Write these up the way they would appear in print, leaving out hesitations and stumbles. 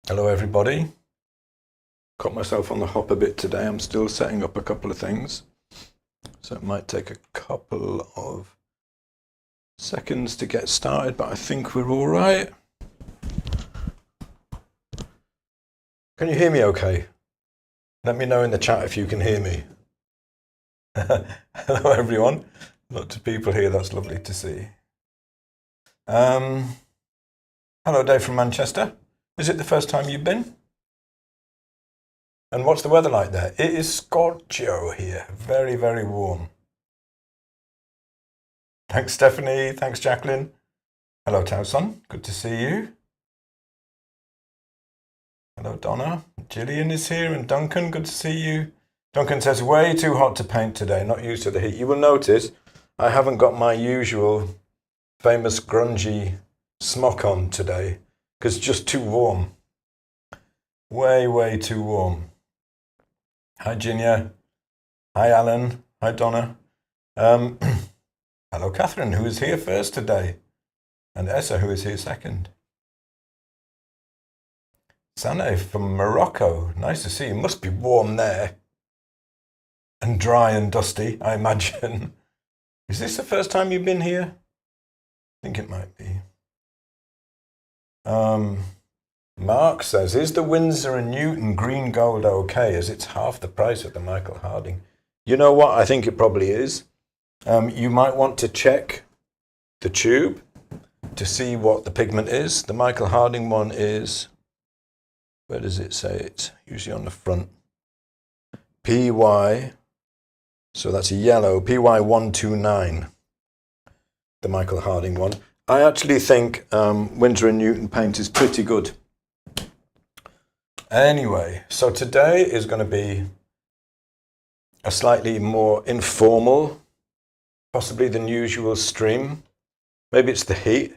Hello everybody. Caught myself on the hop a bit today. I'm still setting up a couple of things, so it might take a couple of seconds to get started, but I think we're all right. Can you hear me okay? Let me know in the chat if you can hear me. Hello everyone. Lots of people here, that's lovely to see. Hello Dave from Manchester. Is it the first time you've been? And what's the weather like there? It is scorcho here. Very, very warm. Thanks, Stephanie. Thanks, Jacqueline. Hello, Towson. Good to see you. Hello, Donna. Gillian is here, and Duncan. Good to see you. Duncan says, way too hot to paint today. Not used to the heat. You will notice I haven't got my usual famous grungy smock on today because it's just too warm. Way, way too warm. Hi, Ginia. Hi, Alan. Hi, Donna. Hello, Catherine, who is here first today. And Essa, who is here second. Saneh from Morocco. Nice to see you. Must be warm there. And dry and dusty, I imagine. Is this the first time you've been here? I think it might be. Mark says, is the Winsor & Newton green gold okay, as it's half the price of the Michael Harding? You know what? I think it probably is. You might want to check the tube to see what the pigment is. The Michael Harding one is, where does it say? It's usually on the front. PY, so that's a yellow, PY129, the Michael Harding one. I actually think Winsor & Newton paint is pretty good. Anyway, so today is going to be a slightly more informal, possibly than usual stream. Maybe it's the heat.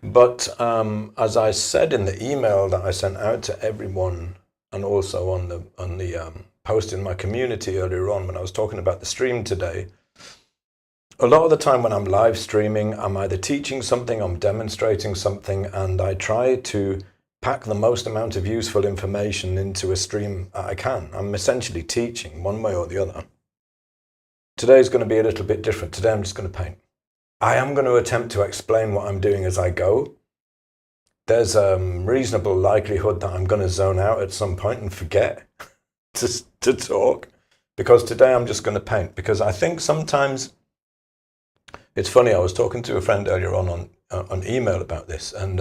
But as I said in the email that I sent out to everyone, and also on the post in my community earlier on when I was talking about the stream today, a lot of the time when I'm live streaming, I'm either teaching something, I'm demonstrating something, and I try to pack the most amount of useful information into a stream I can. I'm essentially teaching one way or the other. Today is going to be a little bit different. Today I'm just going to paint. I am going to attempt to explain what I'm doing as I go. There's a reasonable likelihood that I'm going to zone out at some point and forget to talk, because today I'm just going to paint, because I think sometimes it's funny. I was talking to a friend earlier on email about this, and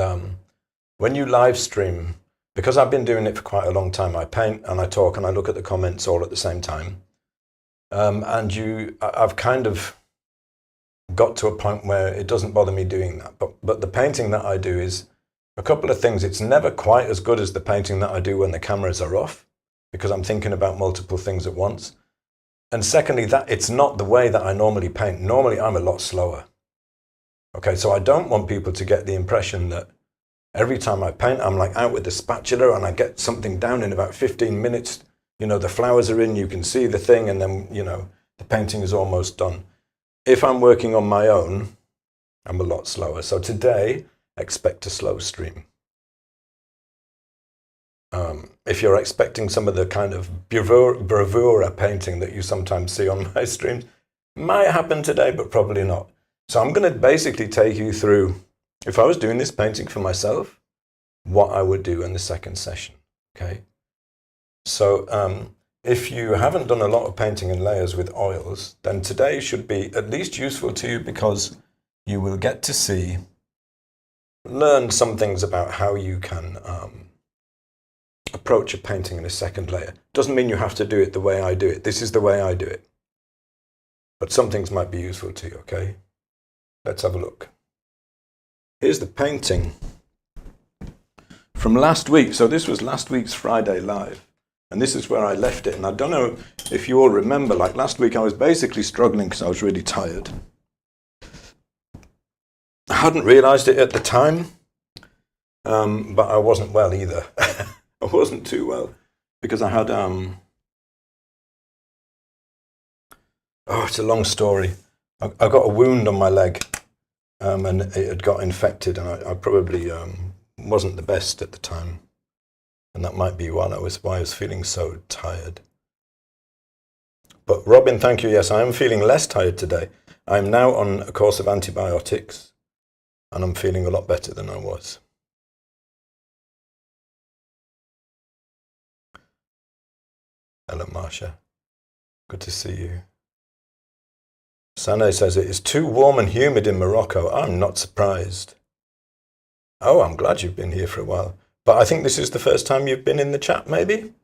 when you live stream, because I've been doing it for quite a long time, I paint and I talk and I look at the comments all at the same time, and I've kind of got to a point where it doesn't bother me doing that. But the painting that I do is a couple of things. It's never quite as good as the painting that I do when the cameras are off, because I'm thinking about multiple things at once. And secondly, that it's not the way that I normally paint. Normally, I'm a lot slower. Okay, so I don't want people to get the impression that every time I paint, I'm like out with the spatula and I get something down in about 15 minutes. You know, the flowers are in, you can see the thing, and then, you know, the painting is almost done. If I'm working on my own, I'm a lot slower. So today, expect a slow stream. If you're expecting some of the kind of bravura painting that you sometimes see on my streams, might happen today, but probably not. So I'm going to basically take you through, if I was doing this painting for myself, what I would do in the second session. Okay. So if you haven't done a lot of painting in layers with oils, then today should be at least useful to you, because you will get to learn some things about how you can approach a painting in a second layer. Doesn't mean you have to do it the way I do it. This is the way I do it. But some things might be useful to you, okay? Let's have a look. Here's the painting from last week. So this was last week's Friday live. And this is where I left it. And I don't know if you all remember, like last week I was basically struggling because I was really tired. I hadn't realized it at the time, but I wasn't well either. I wasn't too well because I had, oh, it's a long story. I got a wound on my leg and it had got infected, and I probably wasn't the best at the time, and that might be why I was feeling so tired. But Robin, thank you. Yes, I am feeling less tired today. I'm now on a course of antibiotics, and I'm feeling a lot better than I was. Hello, Marcia. Good to see you. Sane says, it is too warm and humid in Morocco. I'm not surprised. Oh, I'm glad you've been here for a while. But I think this is the first time you've been in the chat, maybe?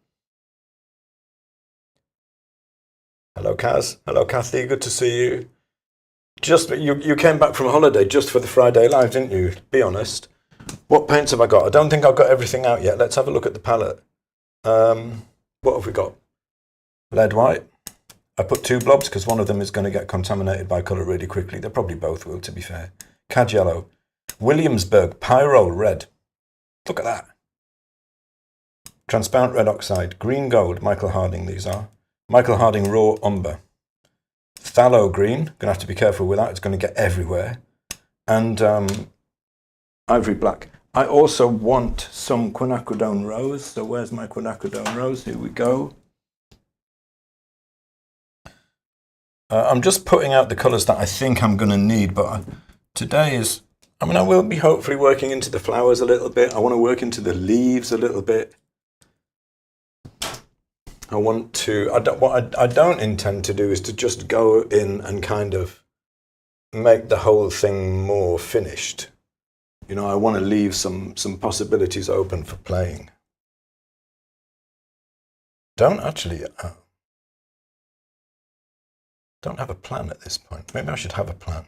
Hello, Kaz. Hello, Kathy. Good to see you. You came back from holiday just for the Friday live, didn't you? Be honest. What paints have I got? I don't think I've got everything out yet. Let's have a look at the palette. What have we got? Lead white. I put 2 blobs because one of them is going to get contaminated by colour really quickly. They probably both will, to be fair. Cad yellow. Williamsburg Pyro red. Look at that. Transparent red oxide. Green gold. Michael Harding, these are. Michael Harding raw umber. Phthalo green. Going to have to be careful with that. It's going to get everywhere. And ivory black. I also want some quinacridone rose. So where's my quinacridone rose? Here we go. I'm just putting out the colours that I think I'm going to need, but today is, I will be hopefully working into the flowers a little bit. I want to work into the leaves a little bit. What I don't intend to do is to just go in and kind of make the whole thing more finished. I want to leave some possibilities open for playing. Don't have a plan at this point. Maybe I should have a plan.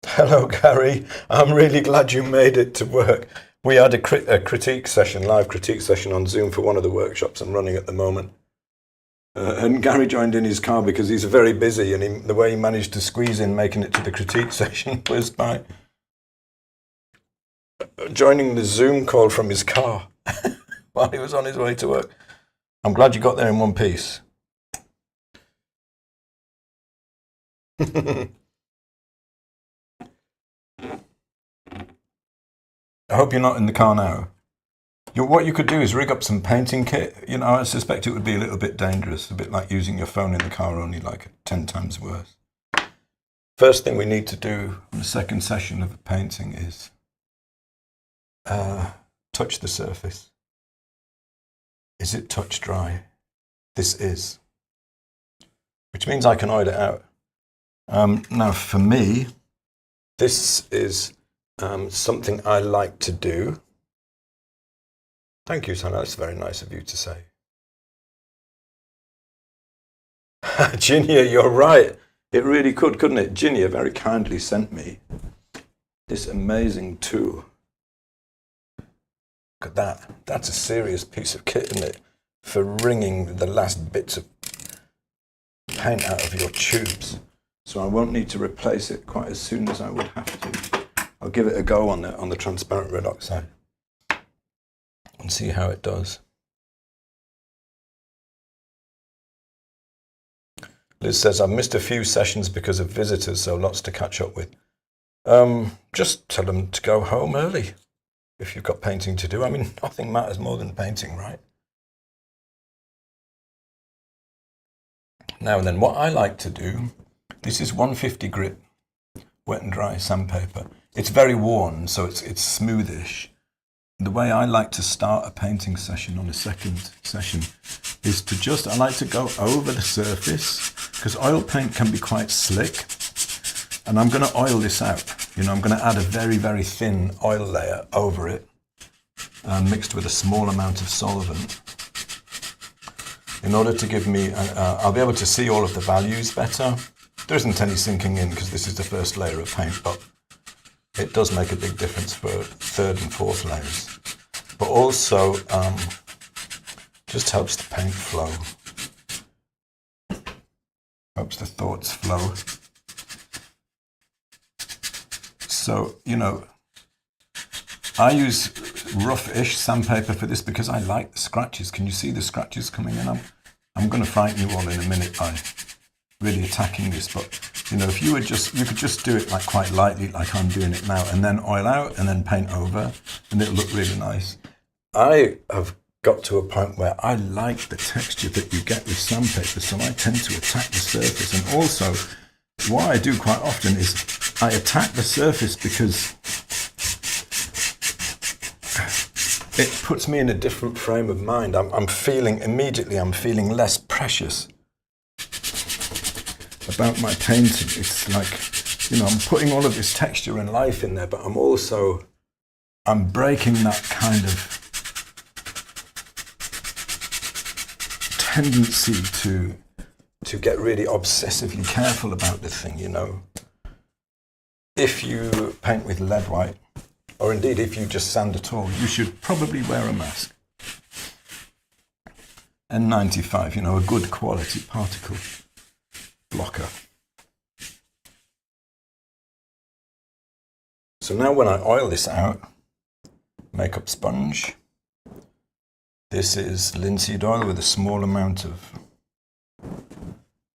Hello, Gary. I'm really glad you made it to work. We had a critique session, live critique session on Zoom for one of the workshops I'm running at the moment. And Gary joined in his car because he's very busy, and the way he managed to squeeze in making it to the critique session was by joining the Zoom call from his car while he was on his way to work. I'm glad you got there in one piece. I hope you're not in the car now. What you could do is rig up some painting kit. I suspect it would be a little bit dangerous, a bit like using your phone in the car, only like 10 times worse. First thing we need to do on the second session of a painting is touch the surface. Is it touch dry? This is. Which means I can oil it out. Now for me, this is something I like to do. Thank you, Sana. That's very nice of you to say. Ginia, you're right. It really could, couldn't it? Ginia very kindly sent me this amazing tool. Look at that. That's a serious piece of kit, isn't it? For wringing the last bits of paint out of your tubes. So I won't need to replace it quite as soon as I would have to. I'll give it a go on the transparent red oxide and see how it does. Liz says, I've missed a few sessions because of visitors, so lots to catch up with. Just tell them to go home early if you've got painting to do. Nothing matters more than painting, right? Now and then, what I like to do, this is 150 grit wet and dry sandpaper. It's very worn, so it's smoothish. The way I like to start a painting session on a second session is I like to go over the surface, because oil paint can be quite slick, and I'm going to oil this out. I'm going to add a very, very thin oil layer over it, mixed with a small amount of solvent, in order to give me, I'll be able to see all of the values better. There isn't any sinking in because this is the first layer of paint, but it does make a big difference for third and fourth layers. But also, just helps the paint flow. Helps the thoughts flow. So, I use rough-ish sandpaper for this because I like the scratches. Can you see the scratches coming in? I'm going to frighten you all in a minute by really attacking this, but you know, if you could just do it like quite lightly, like I'm doing it now, and then oil out and then paint over, and it'll look really nice. I have got to a point where I like the texture that you get with sandpaper, so I tend to attack the surface. And also, what I do quite often is I attack the surface because it puts me in a different frame of mind. I'm feeling less precious about my painting. It's like, you know, I'm putting all of this texture and life in there, but I'm breaking that kind of tendency to get really obsessively careful about the thing, you know. If you paint with lead white, or indeed if you just sand at all, you should probably wear a mask. N95, you know, a good quality particle blocker. So now when I oil this out, makeup sponge, this is linseed oil with a small amount of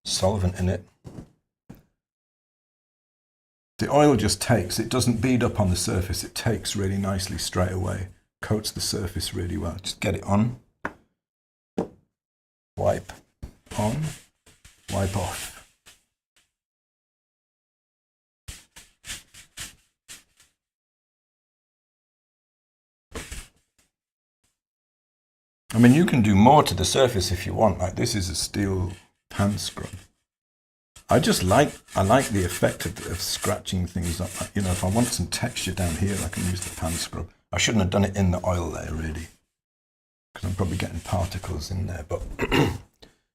solvent in it. The oil just takes, it doesn't bead up on the surface, it takes really nicely straight away, coats the surface really well. Just get it on, wipe on, wipe off. I mean, you can do more to the surface if you want, like this is a steel pan scrub. I like the effect of scratching things up. You know, if I want some texture down here, I can use the pan scrub. I shouldn't have done it in the oil there, really, because I'm probably getting particles in there. But,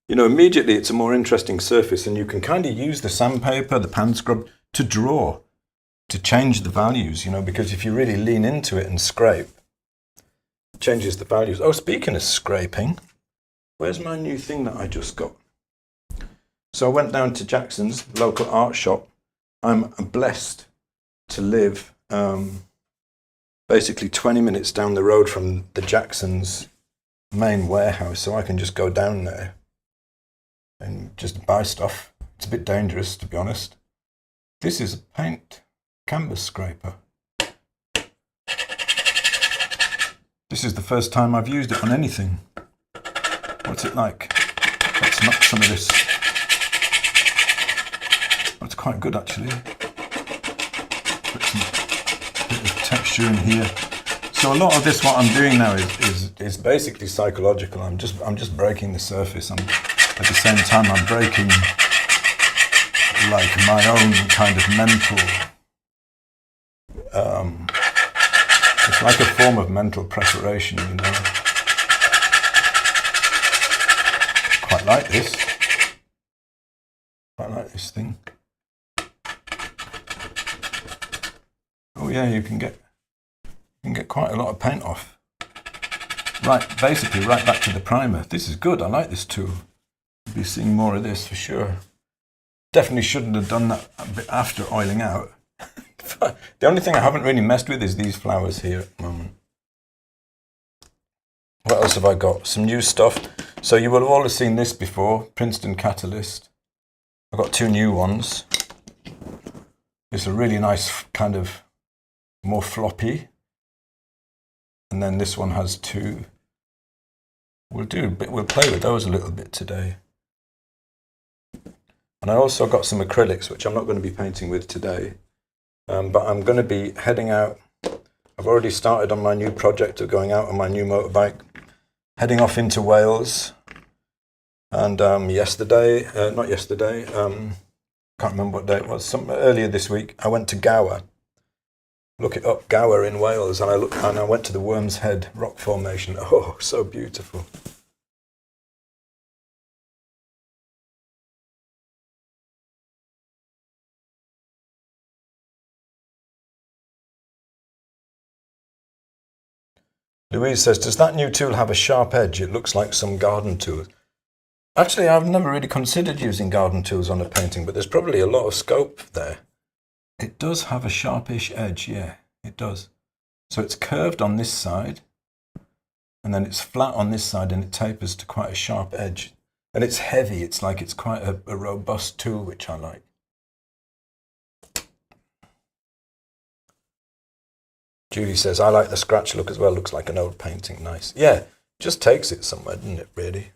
you know, immediately it's a more interesting surface, and you can kind of use the sandpaper, the pan scrub, to draw, to change the values, you know, because if you really lean into it and scrape, it changes the values. Oh, speaking of scraping, where's my new thing that I just got? So I went down to Jackson's local art shop. I'm blessed to live basically 20 minutes down the road from the Jackson's main warehouse, so I can just go down there and just buy stuff. It's a bit dangerous, to be honest. This is a paint canvas scraper. This is the first time I've used it on anything. What's it like? Let's knock some of this. It's quite good, actually. Put some bit of texture in here. So a lot of this, what I'm doing now, is basically psychological. I'm just breaking the surface. At the same time, I'm breaking like my own kind of mental. It's like a form of mental preparation, you know. Quite like this. Quite like this thing. Oh yeah, you can get quite a lot of paint off. Right, basically right back to the primer. This is good. I like this tool. You'll be seeing more of this for sure. Definitely shouldn't have done that a bit after oiling out. The only thing I haven't really messed with is these flowers here at the moment. What else have I got? Some new stuff. So you will have all seen this before, Princeton Catalyst. I've got two new ones. It's a really nice kind of more floppy. And then this one has two. We'll play with those a little bit today. And I also got some acrylics, which I'm not going to be painting with today. But I'm going to be heading out. I've already started on my new project of going out on my new motorbike, heading off into Wales. And can't remember what day it was, earlier this week, I went to Gower. Look it up, Gower in Wales, and I went to the Worm's Head rock formation. Oh, so beautiful. Louise says, does that new tool have a sharp edge? It looks like some garden tool. Actually, I've never really considered using garden tools on a painting, but there's probably a lot of scope there. It does have a sharpish edge, yeah, it does. So it's curved on this side, and then it's flat on this side, and it tapers to quite a sharp edge. And it's heavy. It's like it's quite a robust tool, which I like. Julie says, I like the scratch look as well. Looks like an old painting. Nice. Yeah, just takes it somewhere, doesn't it, really?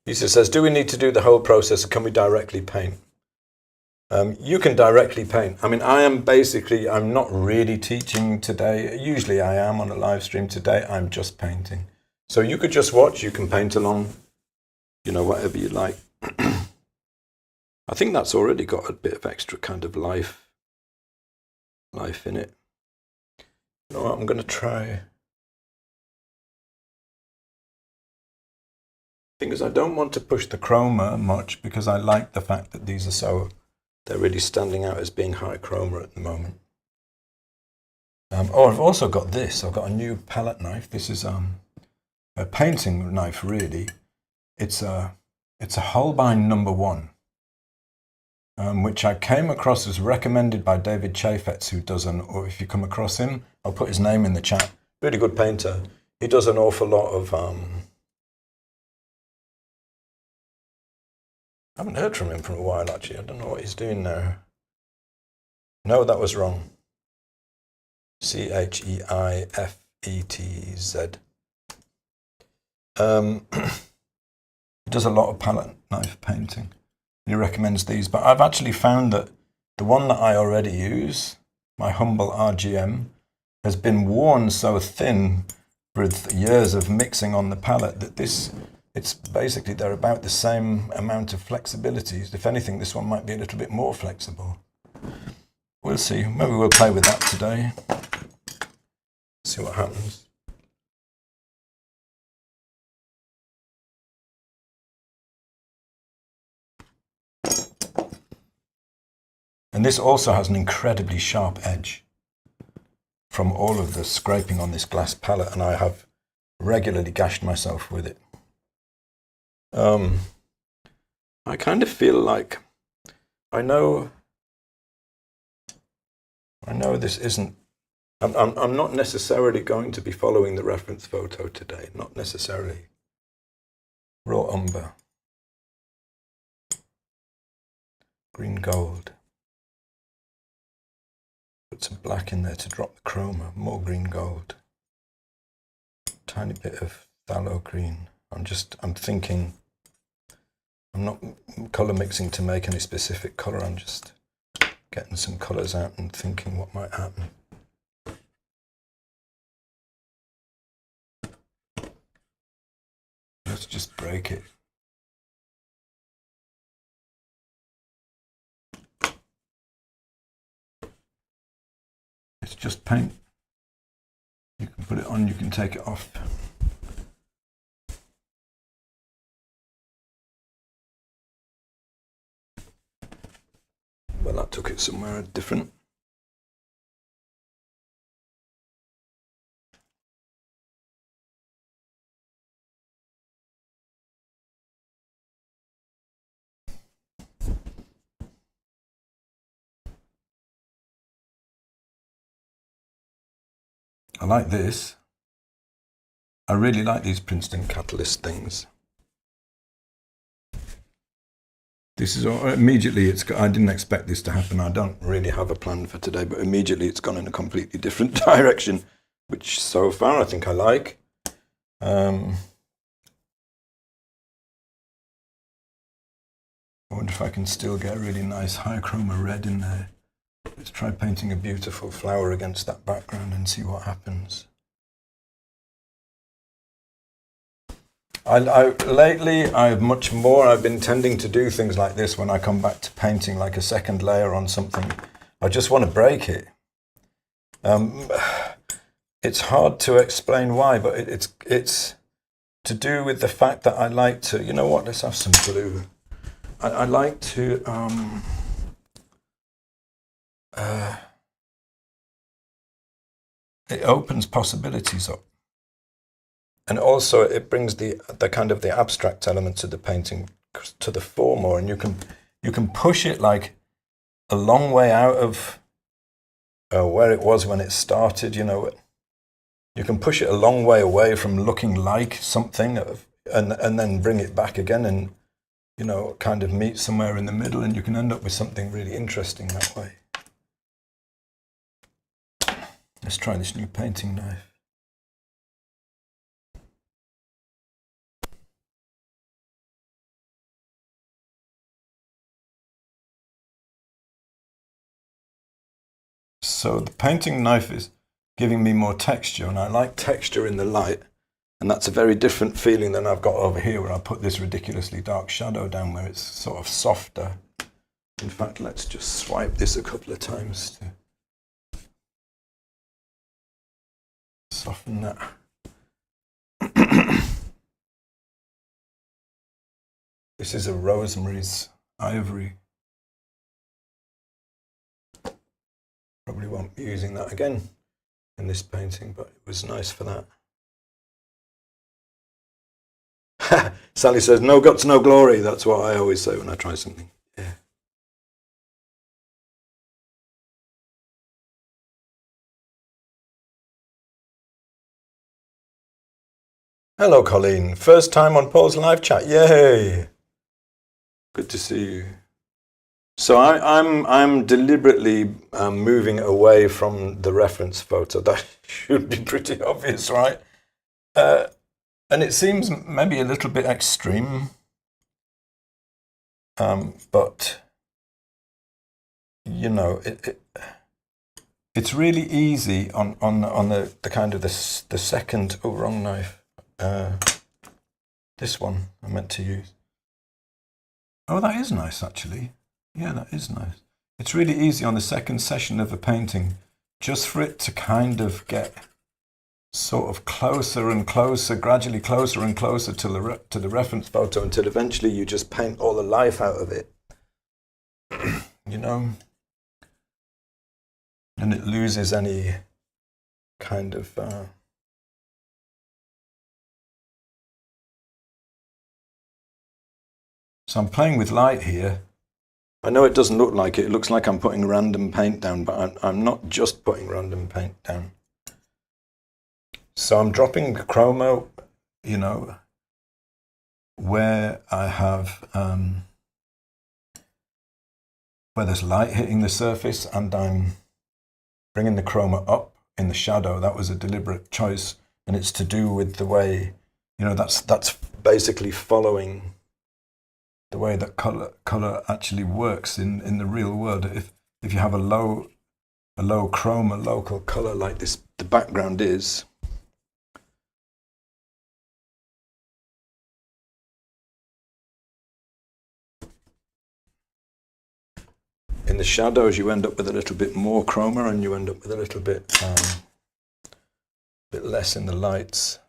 Lisa says, do we need to do the whole process, or can we directly paint? You can directly paint. I mean, I'm not really teaching today. Usually I am on a live stream. Today I'm just painting. So you could just watch, you can paint along, whatever you like. I think that's already got a bit of extra kind of life in it. You know what, I'm going to try. Thing is, I don't want to push the chroma much because I like the fact that these are they're really standing out as being high chroma at the moment. I've also got this. I've got a new palette knife. This is a painting knife, really. It's a Holbein #1, which I came across as recommended by David Chaffetz, who does or if you come across him, I'll put his name in the chat. Really good painter. He does an awful lot of. I haven't heard from him for a while, actually. I don't know what he's doing now. No, that was wrong. Cheifetz. He does a lot of palette knife painting. He recommends these, but I've actually found that the one that I already use, my humble RGM, has been worn so thin with years of mixing on the palette that it's basically, they're about the same amount of flexibility. If anything, this one might be a little bit more flexible. We'll see. Maybe we'll play with that today. See what happens. And this also has an incredibly sharp edge from all of the scraping on this glass palette, and I have regularly gashed myself with it. I kind of feel like I know this isn't. I'm not necessarily going to be following the reference photo today. Not necessarily. Raw umber, green gold. Put some black in there to drop the chroma. More green gold. Tiny bit of phthalo green. I'm thinking. I'm not color mixing to make any specific color. I'm just getting some colors out and thinking what might happen. Let's just break it. It's just paint. You can put it on, you can take it off. Well, that took it somewhere different. I like this. I really like these Princeton Catalyst things. This is immediately, I didn't expect this to happen. I don't really have a plan for today, but immediately it's gone in a completely different direction, which so far I think I like. I wonder if I can still get a really nice high chroma red in there. Let's try painting a beautiful flower against that background and see what happens. Lately, I've been tending to do things like this when I come back to painting, like a second layer on something. I just want to break it. It's hard to explain why, but it's to do with the fact that I like to, you know what, let's have some blue. I like to, it opens possibilities up. And also it brings the kind of the abstract element to the painting to the fore more, and you can push it like a long way out of where it was when it started. You know, you can push it a long way away from looking like something, and then bring it back again, and you know, kind of meet somewhere in the middle, and you can end up with something really interesting that way. Let's try this new painting knife. So the painting knife is giving me more texture, and I like texture in the light, and that's a very different feeling than I've got over here where I put this ridiculously dark shadow down where it's sort of softer. In fact, let's just swipe this a couple of times to soften that. This is a Rosemary's Ivory. Probably won't be using that again in this painting, but it was nice for that. Sally says, no guts, no glory. That's what I always say when I try something. Yeah. Hello, Colleen. First time on Paul's live chat. Yay! Good to see you. So I'm deliberately moving away from the reference photo. That should be pretty obvious, right? And it seems maybe a little bit extreme, but you know, it's really easy on the kind of the second. Oh, wrong knife. This one I meant to use. Oh, that is nice, actually. Yeah, that is nice. It's really easy on the second session of a painting, just for it to kind of get sort of closer and closer, gradually closer and closer to the reference photo, until eventually you just paint all the life out of it. You know? And it loses any kind of... So I'm playing with light here. I know it doesn't look like it. It looks like I'm putting random paint down, but I'm not just putting random paint down. So I'm dropping the chroma, you know, where I have, where there's light hitting the surface, and I'm bringing the chroma up in the shadow. That was a deliberate choice, and it's to do with the way, you know, that's basically following the way that color actually works in the real world. If you have a low chroma, local color like this, the background is, in the shadows you end up with a little bit more chroma, and you end up with a little bit less in the lights.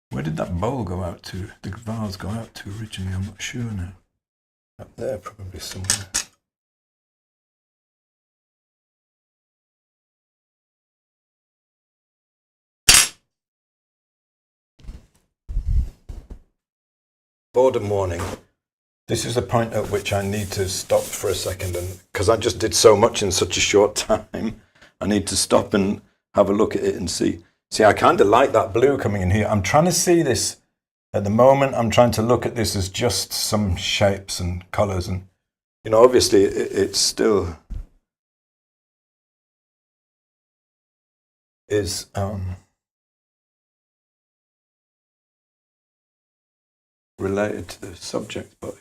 Where did that bowl go out to? The vase go out to originally? I'm not sure now. Up there, probably somewhere. Boredom warning. This is a point at which I need to stop for a second, and because I just did so much in such a short time, I need to stop and have a look at it and see. See, I kind of like that blue coming in here. I'm trying to see this at the moment. I'm trying to look at this as just some shapes and colors, and you know, obviously it still is related to the subject, but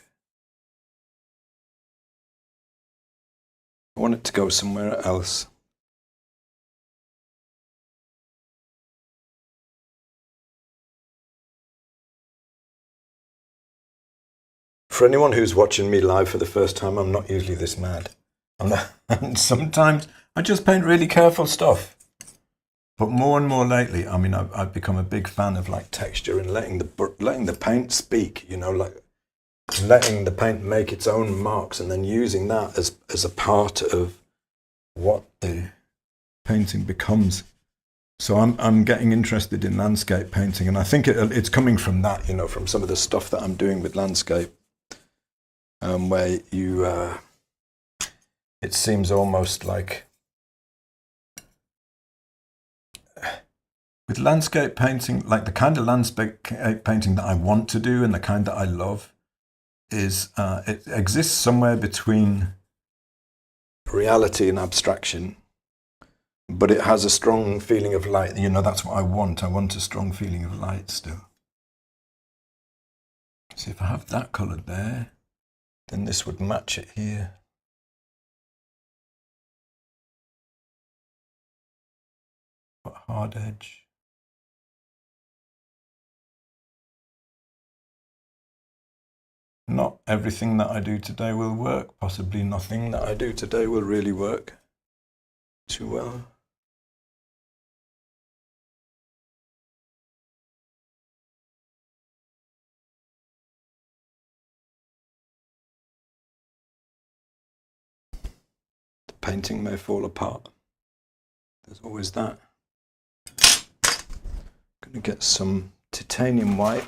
I want it to go somewhere else. For anyone who's watching me live for the first time, I'm not usually this mad. And sometimes I just paint really careful stuff. But more and more lately, I mean, I've become a big fan of like texture and letting the paint speak. You know, like letting the paint make its own marks, and then using that as a part of what the painting becomes. So I'm getting interested in landscape painting, and I think it's coming from that, you know, from some of the stuff that I'm doing with landscape, where you it seems almost like with landscape painting, like the kind of landscape painting that I want to do and the kind that I love is it exists somewhere between reality and abstraction. But it has a strong feeling of light. You know, that's what I want. I want a strong feeling of light still. See, if I have that coloured there, then this would match it here. What hard edge. Not everything that I do today will work. Possibly nothing that I do today will really work too well. Painting may fall apart. There's always that. I'm going to get some titanium white.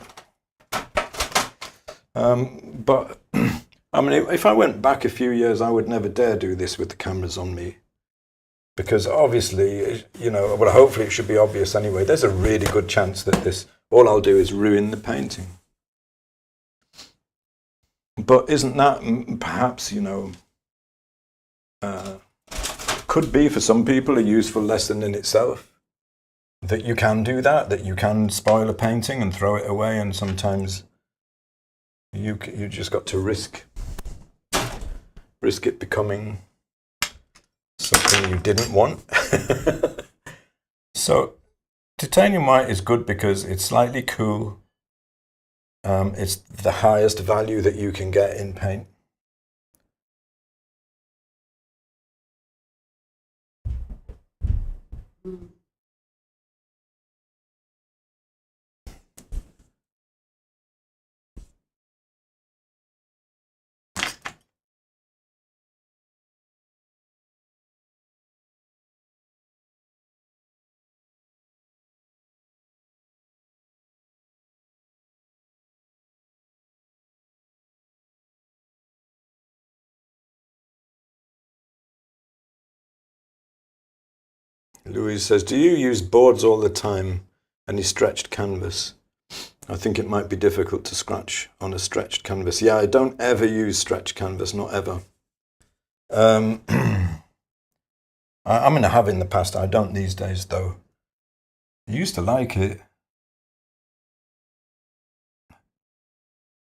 But I mean, if I went back a few years, I would never dare do this with the cameras on me. Because obviously, you know, well, hopefully it should be obvious anyway, there's a really good chance that all I'll do is ruin the painting. But isn't that perhaps, you know, could be for some people a useful lesson in itself? That you can do that you can spoil a painting and throw it away, and sometimes you just got to risk it becoming something you didn't want. So titanium white is good because it's slightly cool. It's the highest value that you can get in paint. Louise says, do you use boards all the time? Any stretched canvas? I think it might be difficult to scratch on a stretched canvas. Yeah, I don't ever use stretched canvas, not ever. I mean, I have in the past. I don't these days, though. I used to like it.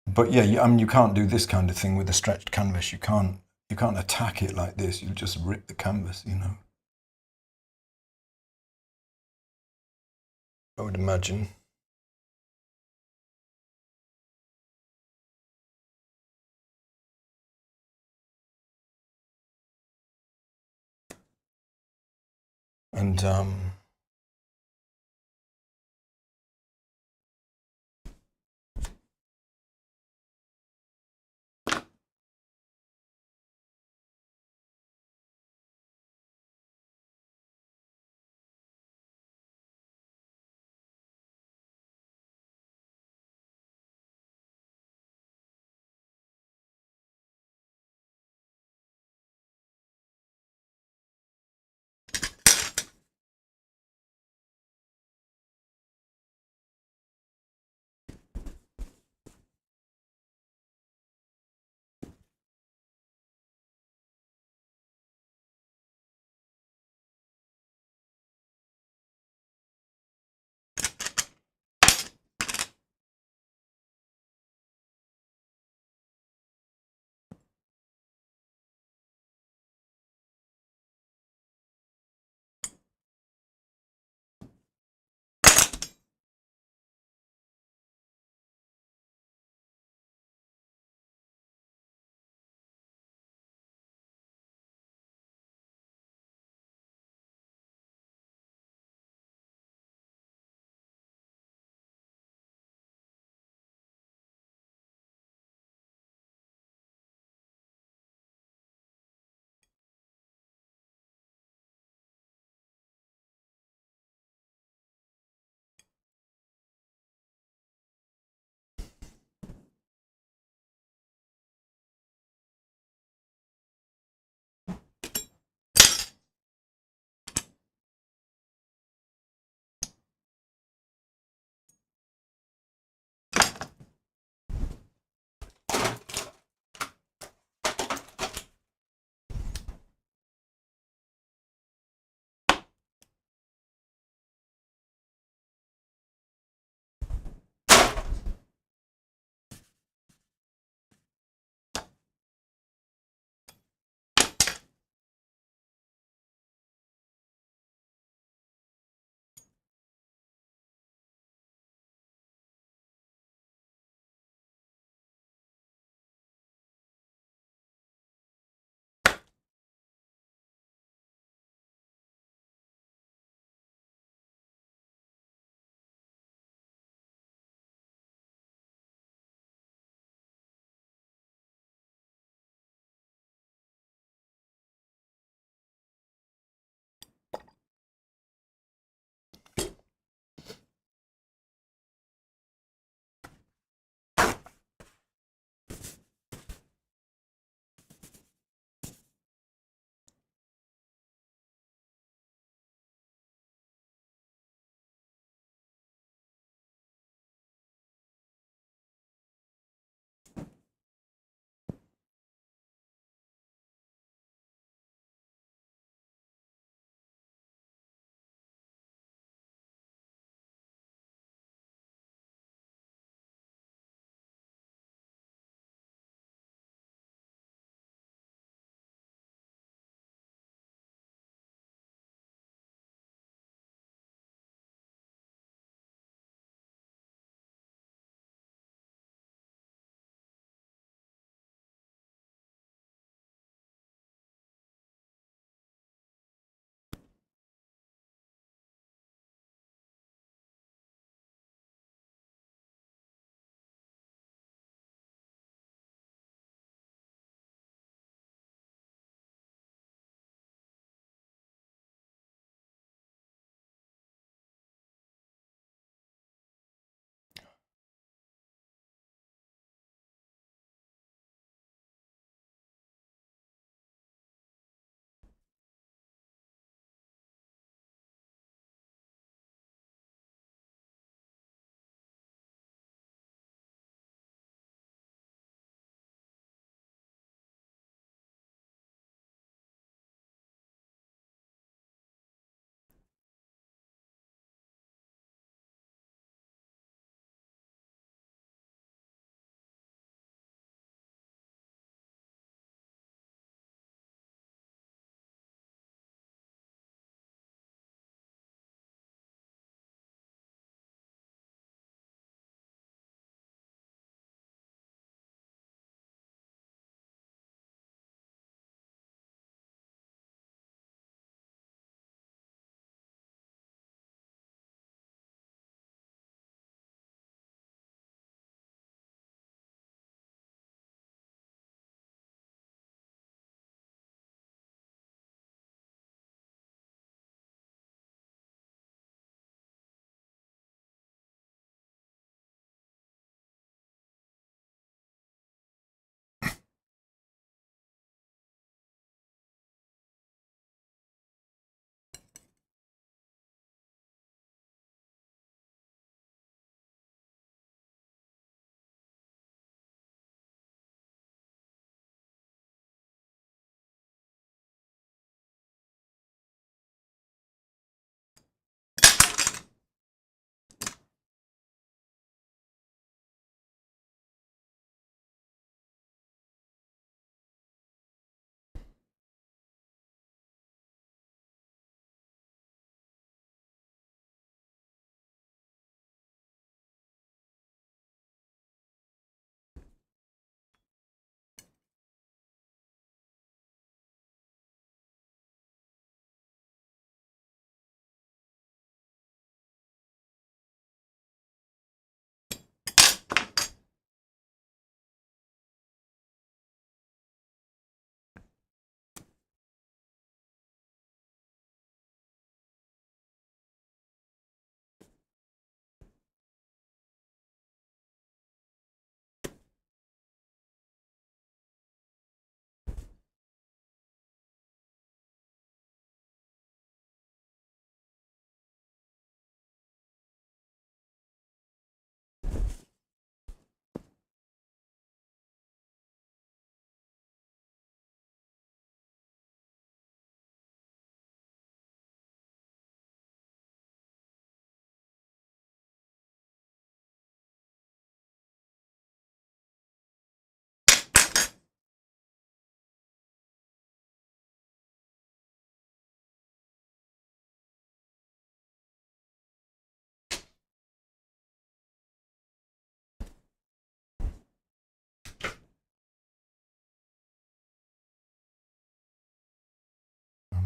But yeah, I mean, you can't do this kind of thing with a stretched canvas. You can't attack it like this. You just rip the canvas, you know. I would imagine. And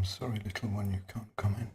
I'm sorry, little one, you can't come in.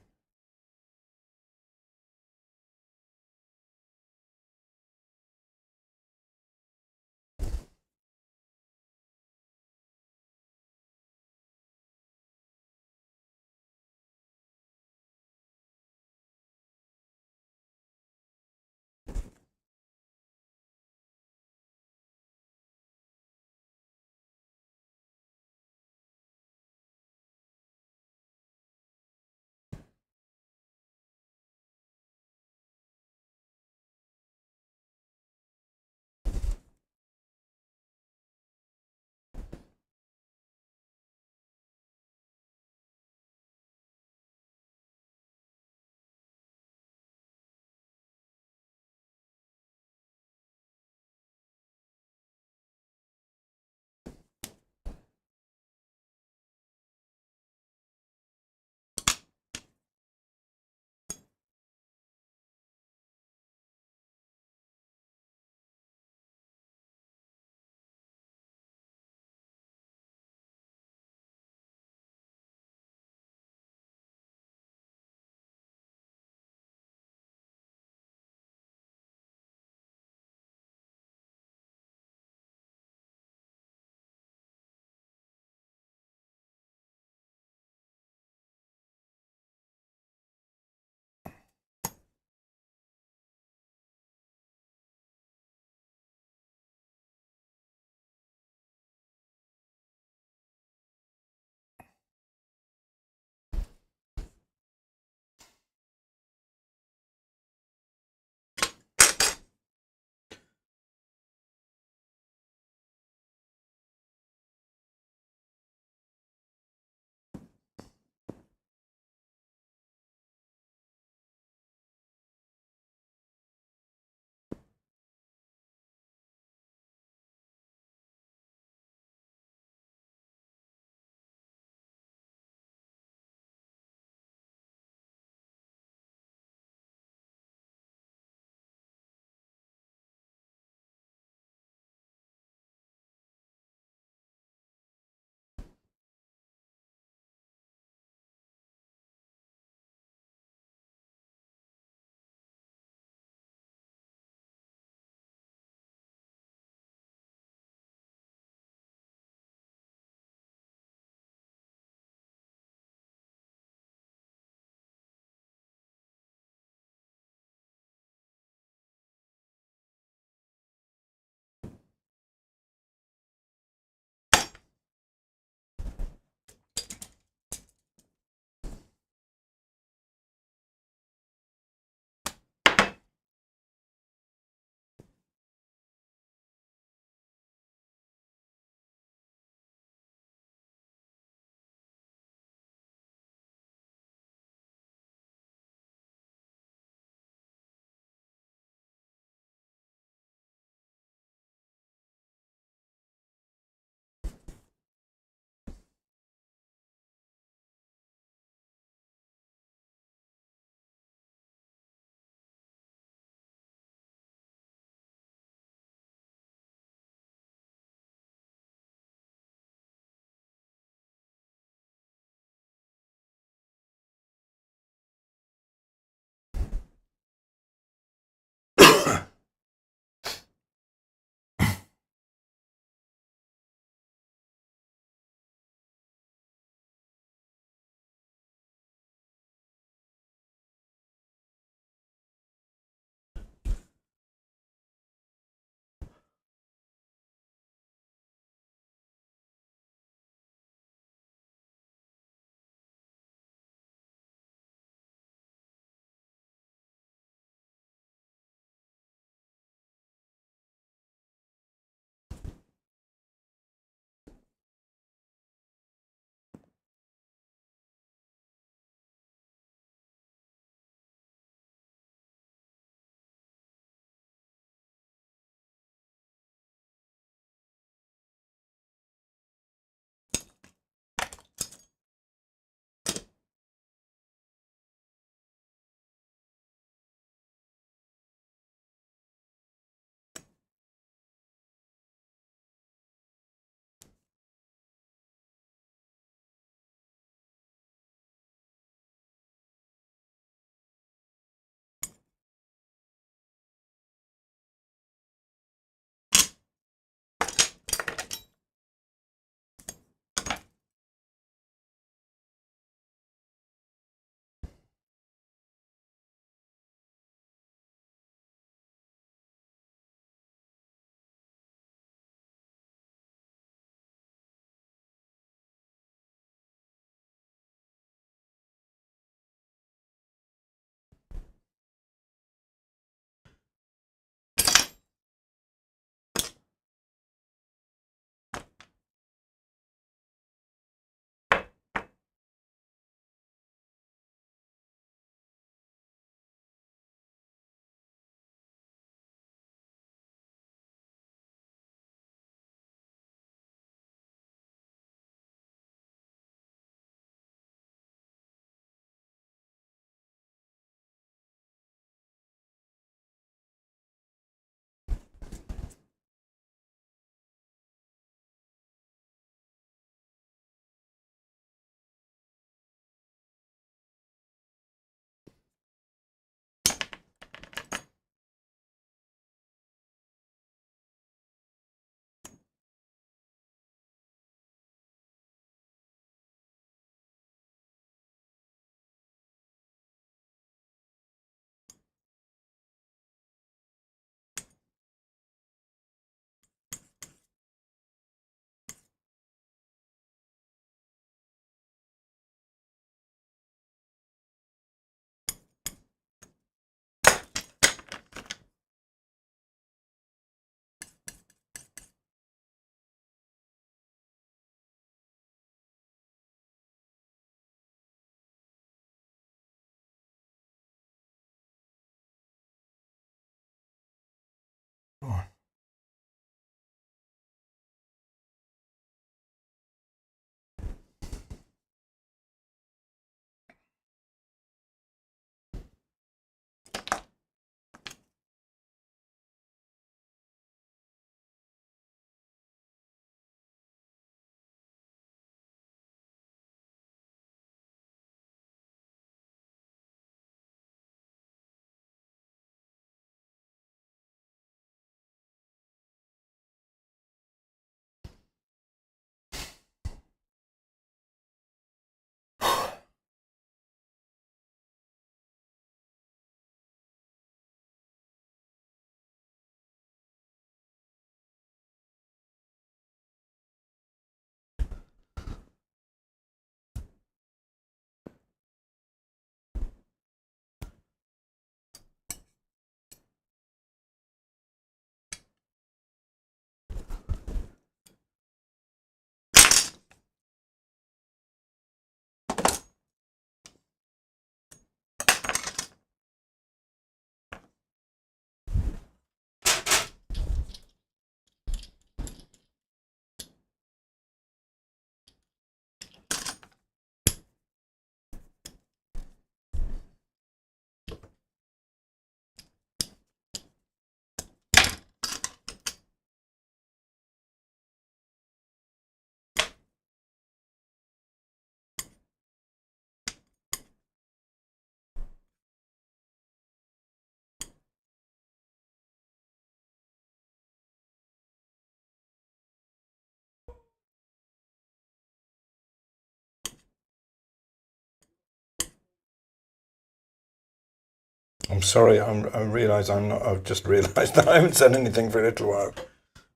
I'm sorry. I realise I'm not. I've just realised that I haven't said anything for a little while,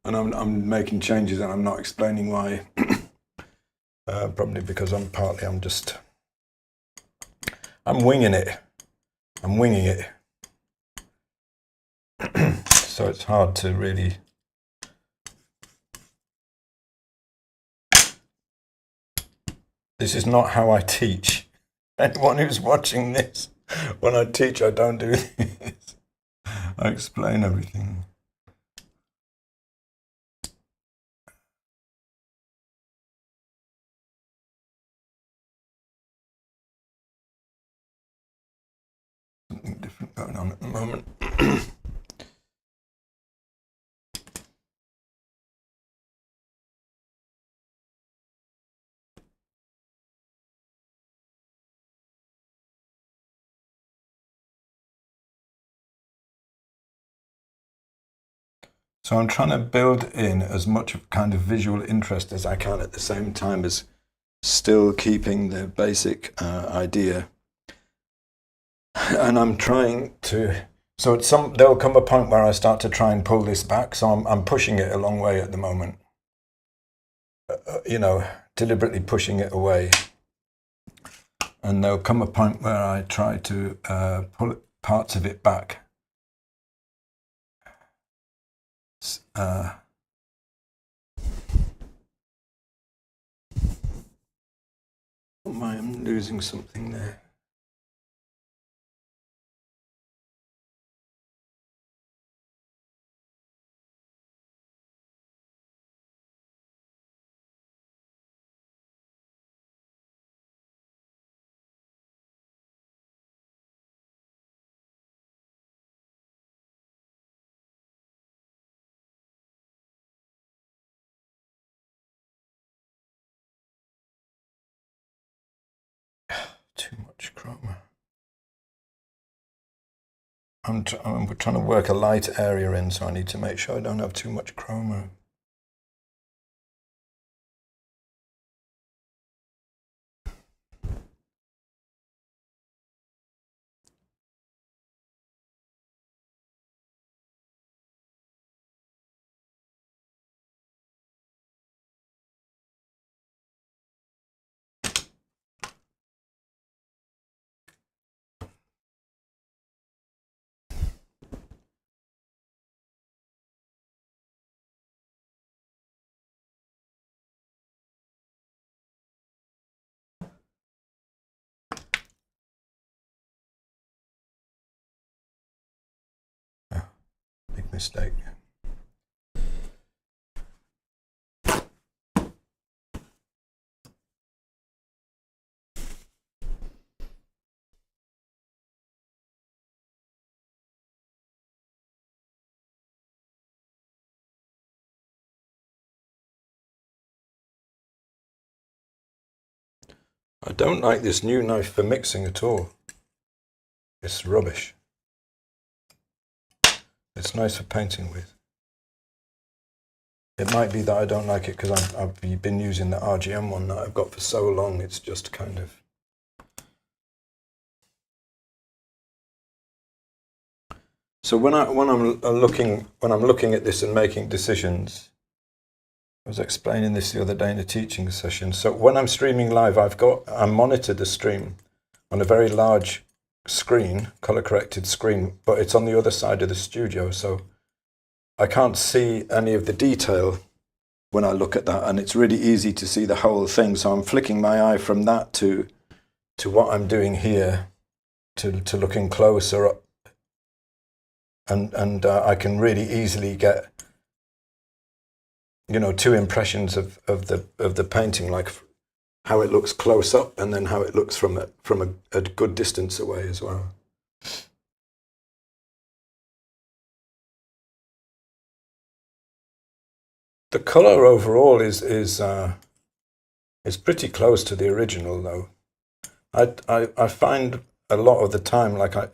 and I'm making changes, and I'm not explaining why. Probably because I'm winging it. I'm winging it. So it's hard to really. This is not how I teach. Anyone who's watching this, when I teach, I don't do this. I explain everything. Something different going on at the moment. So I'm trying to build in as much of kind of visual interest as I can at the same time as still keeping the basic idea. And I'm trying to, so there'll come a point where I start to try and pull this back. So I'm pushing it a long way at the moment. Deliberately pushing it away. And there'll come a point where I try to pull parts of it back. I'm losing something there. Too much chroma. I'm trying to work a light area in, so I need to make sure I don't have too much chroma. Big mistake. I don't like this new knife for mixing at all. It's rubbish. It's nice for painting with. It might be that I don't like it because I've been using the RGM one that I've got for so long. It's just kind of. So when I'm looking at this and making decisions, I was explaining this the other day in a teaching session. So when I'm streaming live, I monitor the stream on a very large screen, color-corrected screen, but it's on the other side of the studio, so I can't see any of the detail when I look at that, and it's really easy to see the whole thing. So I'm flicking my eye from that to what I'm doing here, to looking closer up, and I can really easily get two impressions of the painting, like how it looks close up and then how it looks from a good distance away as well. The color overall is pretty close to the original, though. I find a lot of the time, like I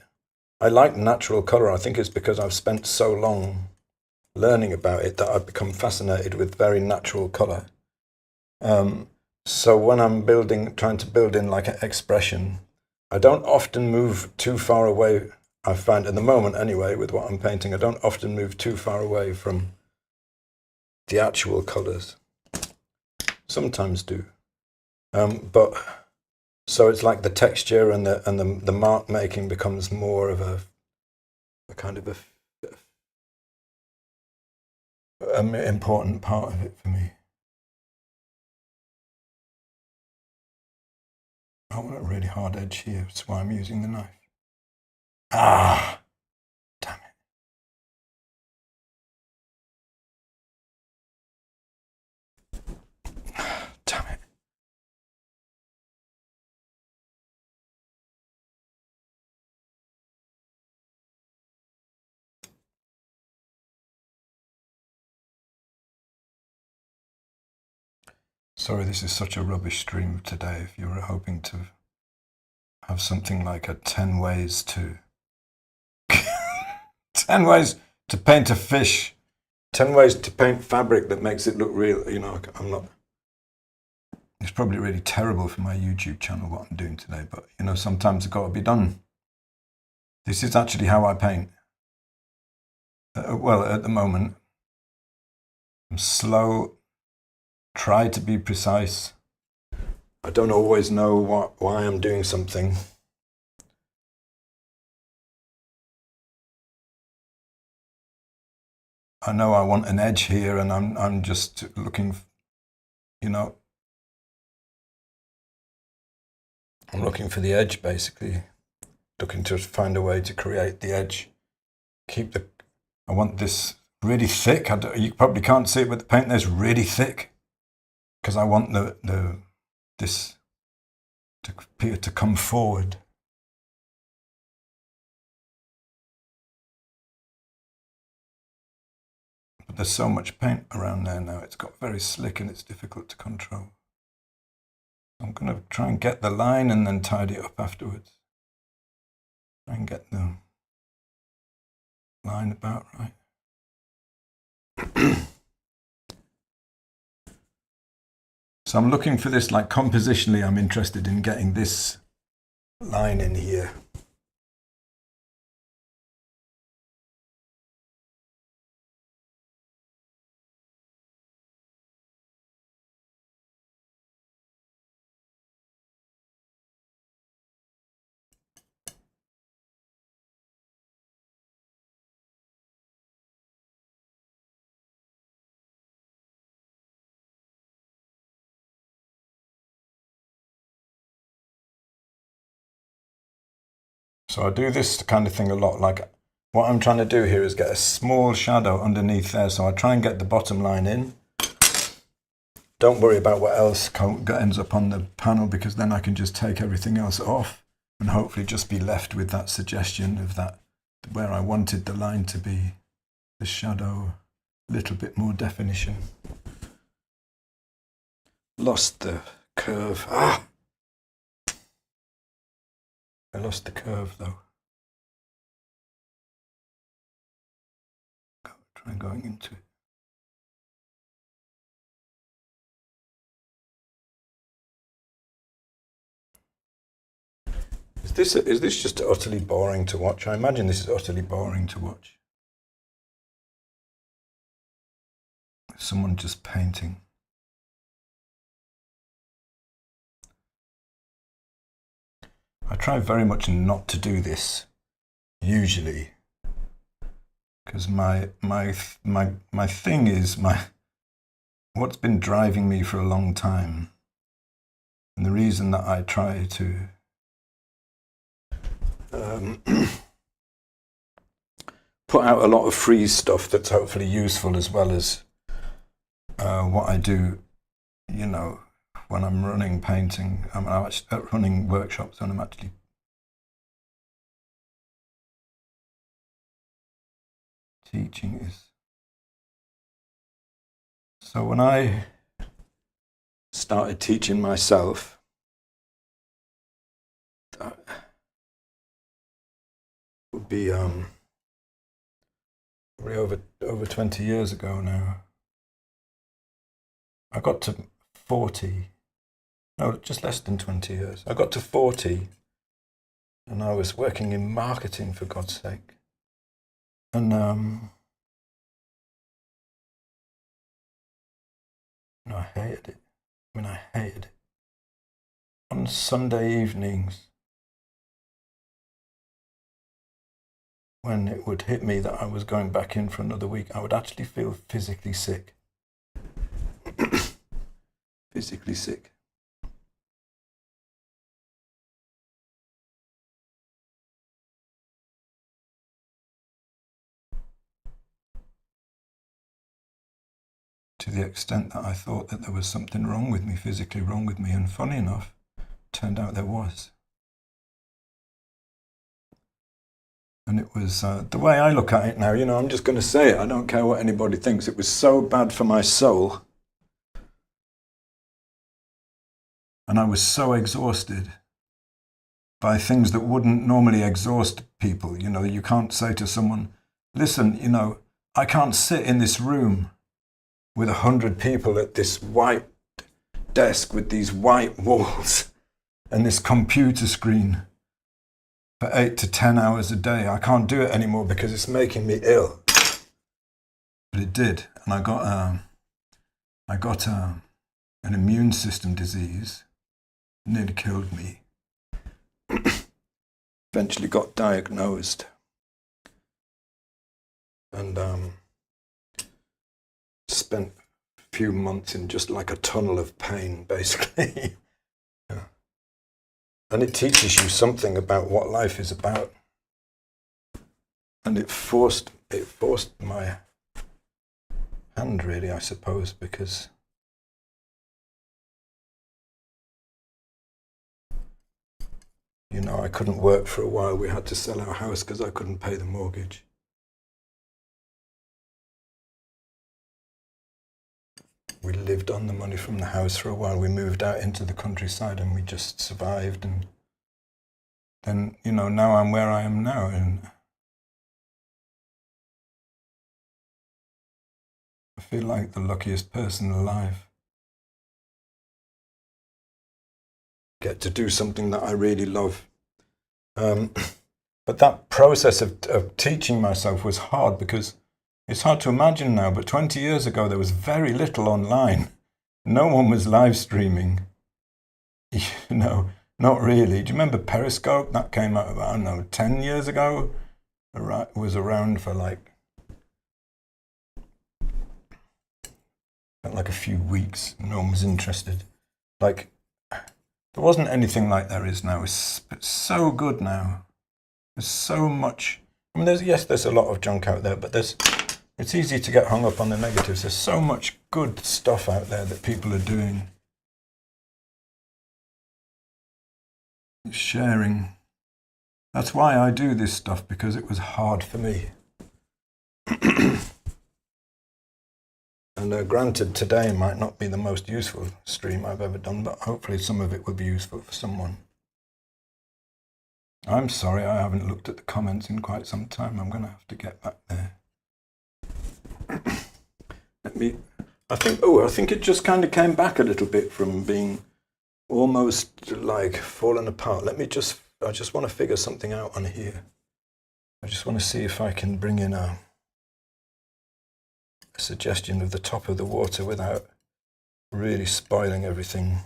like natural color. I think it's because I've spent so long learning about it that I've become fascinated with very natural color. So when I'm trying to build in like an expression, I don't often move too far away I find at the moment anyway, with what I'm painting, I don't often move too far away from the actual colours. Sometimes do. But so it's like the texture and the mark making becomes more of a kind of an important part of it for me. I want a really hard edge here, that's why I'm using the knife. Ah, damn it. Damn it. Sorry, this is such a rubbish stream today. If you were hoping to have something like a 10 ways to 10 ways to paint a fish, 10 ways to paint fabric that makes it look real, you know, I'm not. It's probably really terrible for my YouTube channel what I'm doing today, but you know, sometimes it's got to be done. This is actually how I paint. Well, at the moment, I'm slow, try to be precise. I don't always know why I'm doing something. I know I want an edge here, and I'm just looking, you know, I'm looking for the edge basically, looking to find a way to create the edge. I want this really thick. You probably can't see it with the paint. There's really thick because I want this to appear to come forward. But there's so much paint around there now. It's got very slick and it's difficult to control. I'm going to try and get the line and then tidy it up afterwards. Try and get the line about right. So I'm looking for this, like compositionally, I'm interested in getting this line in here. So I do this kind of thing a lot. Like what I'm trying to do here is get a small shadow underneath there. So I try and get the bottom line in. Don't worry about what else ends up on the panel, because then I can just take everything else off and hopefully just be left with that suggestion of that where I wanted the line to be, the shadow, a little bit more definition. Lost the curve. Ah! I lost the curve though. Try going into it. Is this just utterly boring to watch? I imagine this is utterly boring to watch. Someone just painting. I try very much not to do this, usually, because my thing is what's been driving me for a long time, and the reason that I try to put out a lot of free stuff that's hopefully useful, as well as what I do, you know, when I'm running painting. I'm actually running workshops, and I'm actually teaching is. So when I started teaching myself, that would be probably over 20 years ago now. I got to 40. No, just less than 20 years. I got to 40, And I was working in marketing, for God's sake. And I hated it. I hated it. On Sunday evenings, when it would hit me that I was going back in for another week, I would actually feel physically sick. Physically sick. To the extent that I thought that there was something wrong with me, physically wrong with me, and funny enough, turned out there was. And it was, the way I look at it now, I'm just going to say it, I don't care what anybody thinks, it was so bad for my soul. And I was so exhausted by things that wouldn't normally exhaust people. You can't say to someone, listen, I can't sit in this room with 100 people at this white desk with these white walls and this computer screen for 8 to 10 hours a day. I can't do it anymore because it's making me ill. But it did, and I got an immune system disease. It nearly killed me. Eventually got diagnosed, and spent a few months in just like a tunnel of pain, basically. Yeah. And it teaches you something about what life is about. And it forced my hand, really, I suppose, because I couldn't work for a while. We had to sell our house because I couldn't pay the mortgage. We lived on the money from the house for a while. We moved out into the countryside and we just survived. And then, now I'm where I am now. And I feel like the luckiest person alive. Get to do something that I really love. But that process of teaching myself was hard because it's hard to imagine now, but 20 years ago there was very little online. No one was live streaming. Not really. Do you remember Periscope? That came out about, I don't know, 10 years ago? It was around for like a few weeks. No one was interested. There wasn't anything like there is now. It's so good now. There's so much. I mean, there's a lot of junk out there, but it's easy to get hung up on the negatives. There's so much good stuff out there that people are doing. Sharing. That's why I do this stuff, because it was hard for me. And granted, today might not be the most useful stream I've ever done, but hopefully some of it will be useful for someone. I'm sorry, I haven't looked at the comments in quite some time. I'm going to have to get back there. I think it just kind of came back a little bit from being almost like fallen apart. I just want to figure something out on here. I just want to see if I can bring in a suggestion of the top of the water without really spoiling everything.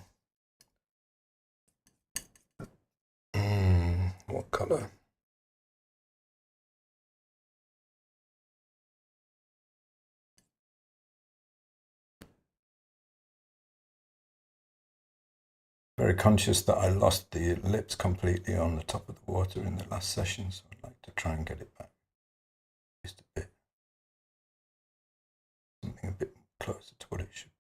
What colour? Very conscious that I lost the lips completely on the top of the water in the last session, so I'd like to try and get it back just a bit. Something a bit closer to what it should be.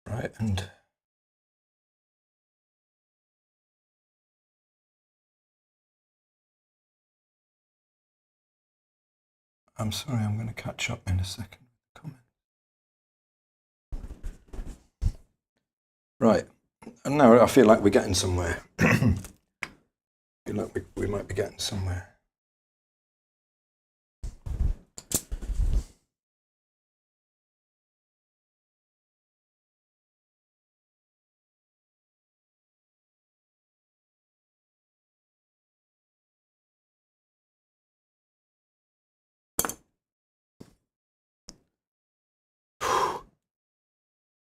Right, and I'm sorry, I'm going to catch up in a second. Right, and now I feel like we're getting somewhere. I feel like we might be getting somewhere.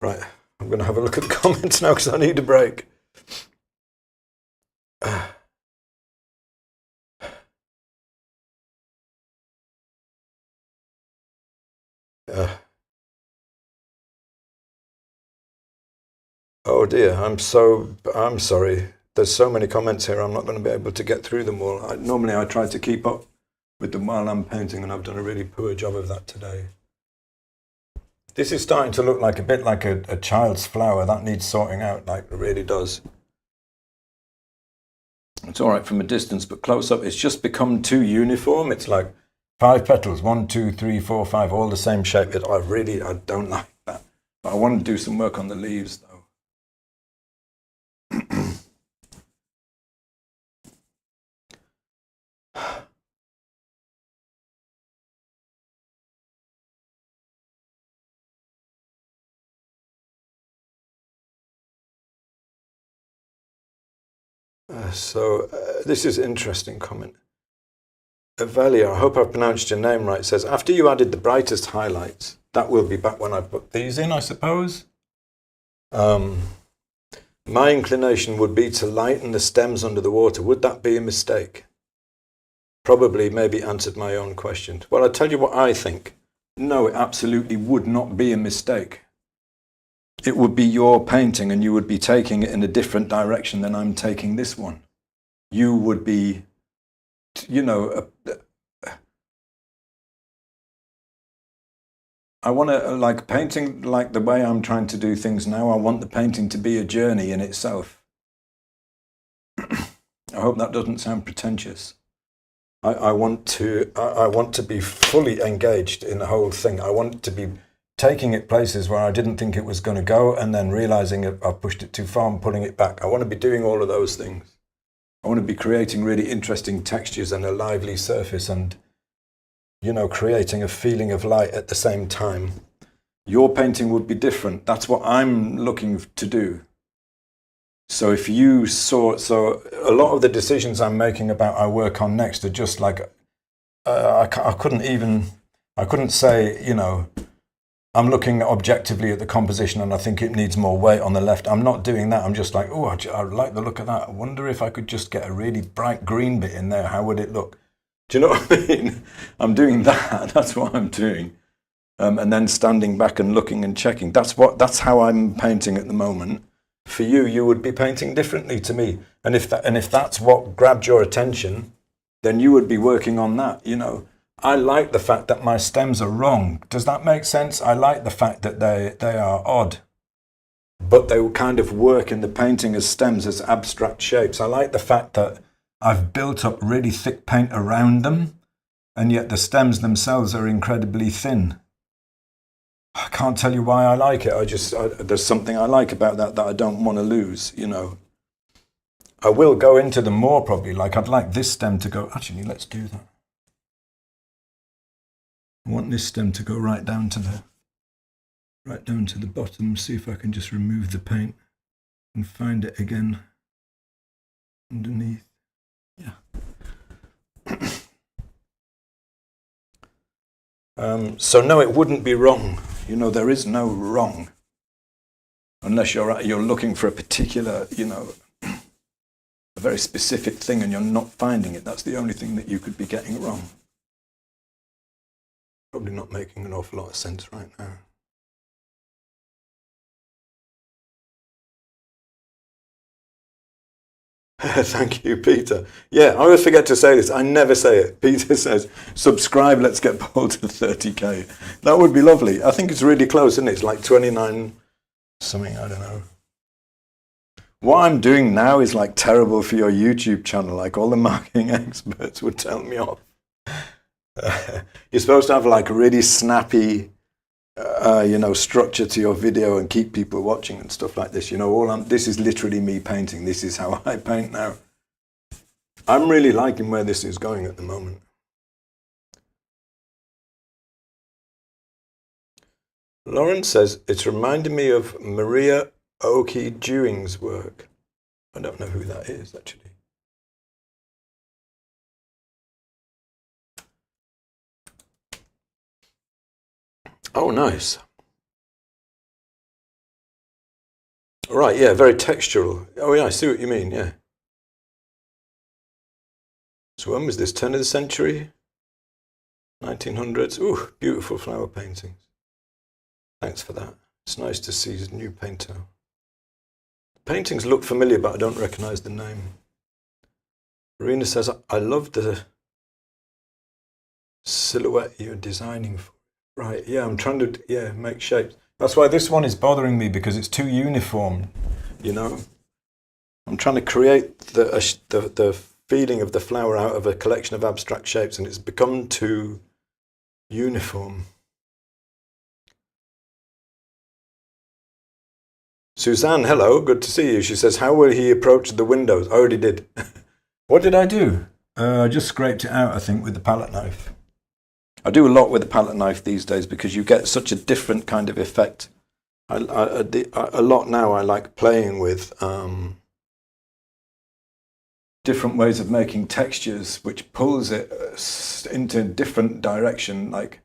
Right, I'm going to have a look at the comments now because I need a break. Oh dear, I'm sorry. There's so many comments here, I'm not going to be able to get through them all. Normally I try to keep up with them while I'm painting, and I've done a really poor job of that today. This is starting to look like a bit like a child's flower. That needs sorting out, like it really does. It's all right from a distance, but close up, it's just become too uniform. It's like 5 petals, 1, 2, 3, 4, 5, all the same shape. I don't like that. But I want to do some work on the leaves, though. This is an interesting comment. Avalia, I hope I've pronounced your name right, says, after you added the brightest highlights, that will be back when I put these in, I suppose. My inclination would be to lighten the stems under the water. Would that be a mistake? Probably maybe answered my own question. Well, I'll tell you what I think. No, it absolutely would not be a mistake. It would be your painting, and you would be taking it in a different direction than I'm taking this one. You would be, I want to, like painting, like the way I'm trying to do things now, I want the painting to be a journey in itself. I hope that doesn't sound pretentious. I want to be fully engaged in the whole thing. I want to be taking it places where I didn't think it was going to go, and then realizing I've pushed it too far and pulling it back. I want to be doing all of those things. I want to be creating really interesting textures and a lively surface, and creating a feeling of light at the same time. Your painting would be different. That's what I'm looking to do. So if you saw, a lot of the decisions I'm making about I work on next are just like, I couldn't say, I'm looking objectively at the composition and I think it needs more weight on the left. I'm not doing that. I'm just like, oh, I like the look of that. I wonder if I could just get a really bright green bit in there. How would it look? Do you know what I mean? I'm doing that. That's what I'm doing. And then standing back and looking and checking. That's how I'm painting at the moment. For you, you would be painting differently to me. And if that's what grabbed your attention, then you would be working on that, I like the fact that my stems are wrong. Does that make sense? I like the fact that they are odd, but they will kind of work in the painting as stems, as abstract shapes. I like the fact that I've built up really thick paint around them, and yet the stems themselves are incredibly thin. I can't tell you why I like it. There's something I like about that I don't want to lose, I will go into them more probably. Like I'd like this stem to go, actually, let's do that. I want this stem to go right down to the bottom. See if I can just remove the paint and find it again underneath. Yeah. So no, it wouldn't be wrong. There is no wrong, unless you're looking for a particular, a very specific thing, and you're not finding it. That's the only thing that you could be getting wrong. Probably not making an awful lot of sense right now. Thank you, Peter. Yeah, I always forget to say this. I never say it. Peter says, subscribe, let's get Paul to 30K. That would be lovely. I think it's really close, isn't it? It's like 29 something, I don't know. What I'm doing now is like terrible for your YouTube channel. Like all the marketing experts would tell me off. You're supposed to have like a really snappy, structure to your video and keep people watching and stuff like this. This is literally me painting. This is how I paint now. I'm really liking where this is going at the moment. Lauren says, it's reminding me of Maria Oki Dewing's work. I don't know who that is, actually. Oh, nice. Right, yeah, very textural. Oh yeah, I see what you mean, yeah. So when was this, turn of the century? 1900s? Ooh, beautiful flower paintings. Thanks for that. It's nice to see a new painter. Paintings look familiar, but I don't recognize the name. Marina says, I love the silhouette you're designing for. Right, yeah, I'm trying to, make shapes. That's why this one is bothering me, because it's too uniform, you know. I'm trying to create the feeling of the flower out of a collection of abstract shapes, and it's become too uniform. Suzanne, hello, good to see you. She says, how will he approach the windows? I already did. What did I do? I just scraped it out, I think, with the palette knife. I do a lot with the palette knife these days because you get such a different kind of effect. A lot now I like playing with different ways of making textures, which pulls it into a different direction. Like,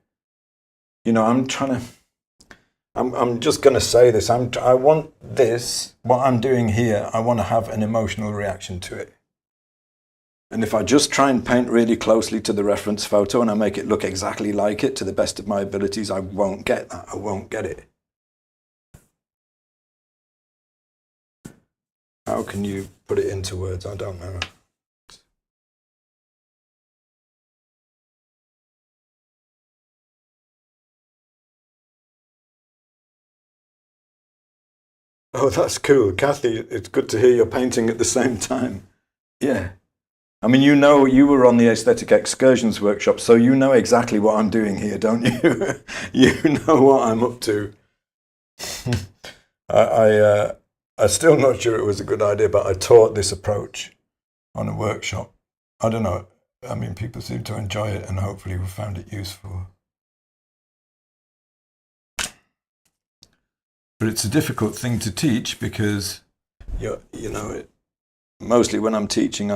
you know, I'm just going to say this. I want this, what I'm doing here, I want to have an emotional reaction to it. And if I just try and paint really closely to the reference photo and I make it look exactly like it to the best of my abilities, I won't get that. I won't get it. How can you put it into words? I don't know. Oh, that's cool. Kathy, it's good to hear you're painting at the same time. Yeah. I mean, you know, you were on the Aesthetic Excursions workshop, so you know exactly what I'm doing here, don't you? You know what I'm up to. I'm still not sure it was a good idea, but I taught this approach on a workshop. I don't know. I mean, people seem to enjoy it, and hopefully we found it useful. But it's a difficult thing to teach because, mostly when I'm teaching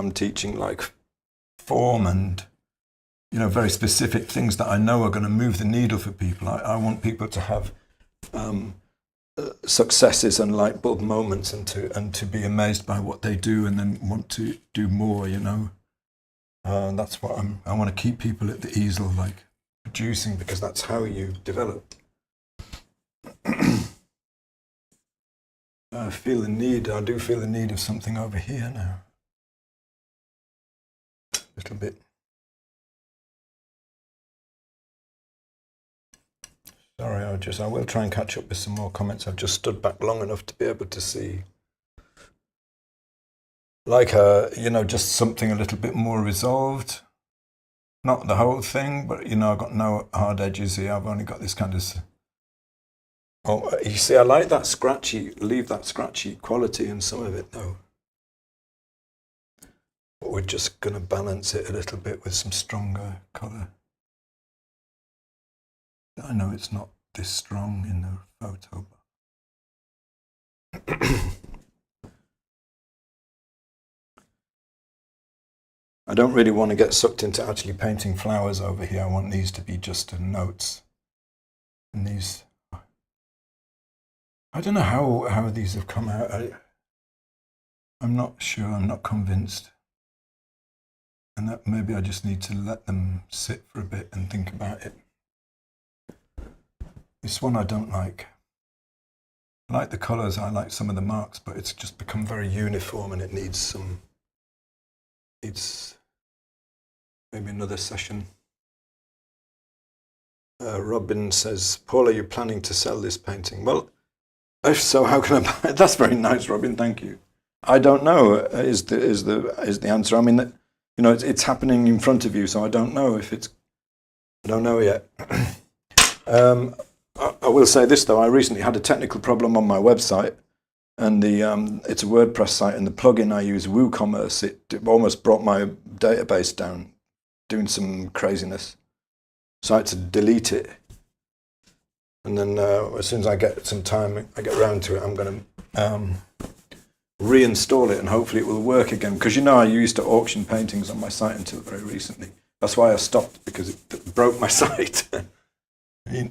like form and, very specific things that I know are going to move the needle for people. I want people to have successes and light bulb moments and to be amazed by what they do and then want to do more, that's what I want to keep people at the easel, like producing, because that's how you develop. I do feel the need of something over here now. A little bit. Sorry, I will try and catch up with some more comments. I've just stood back long enough to be able to see. Like, just something a little bit more resolved. Not the whole thing, but, I've got no hard edges here. I've only got this kind of... Oh, you see, I like that leave that scratchy quality in some of it, though. But we're just going to balance it a little bit with some stronger colour. I know it's not this strong in the photo. I don't really want to get sucked into actually painting flowers over here. I want these to be just notes. And these... I don't know how these have come out. I'm not sure. I'm not convinced. And that maybe I just need to let them sit for a bit and think about it. This one I don't like. I like the colours. I like some of the marks, but it's just become very uniform and it needs maybe another session. Robin says, Paul, are you planning to sell this painting? Well, if so, how can I buy it? That's very nice, Robin. Thank you. I don't know. Is the answer? I mean, it's happening in front of you, so I don't know if it's. I don't know yet. I will say this though. I recently had a technical problem on my website, and it's a WordPress site, and the plugin I use, WooCommerce, it almost brought my database down, doing some craziness. So I had to delete it. And then as soon as I get some time, I get around to it, I'm going to reinstall it and hopefully it will work again. Because I used to auction paintings on my site until very recently. That's why I stopped, because it broke my site.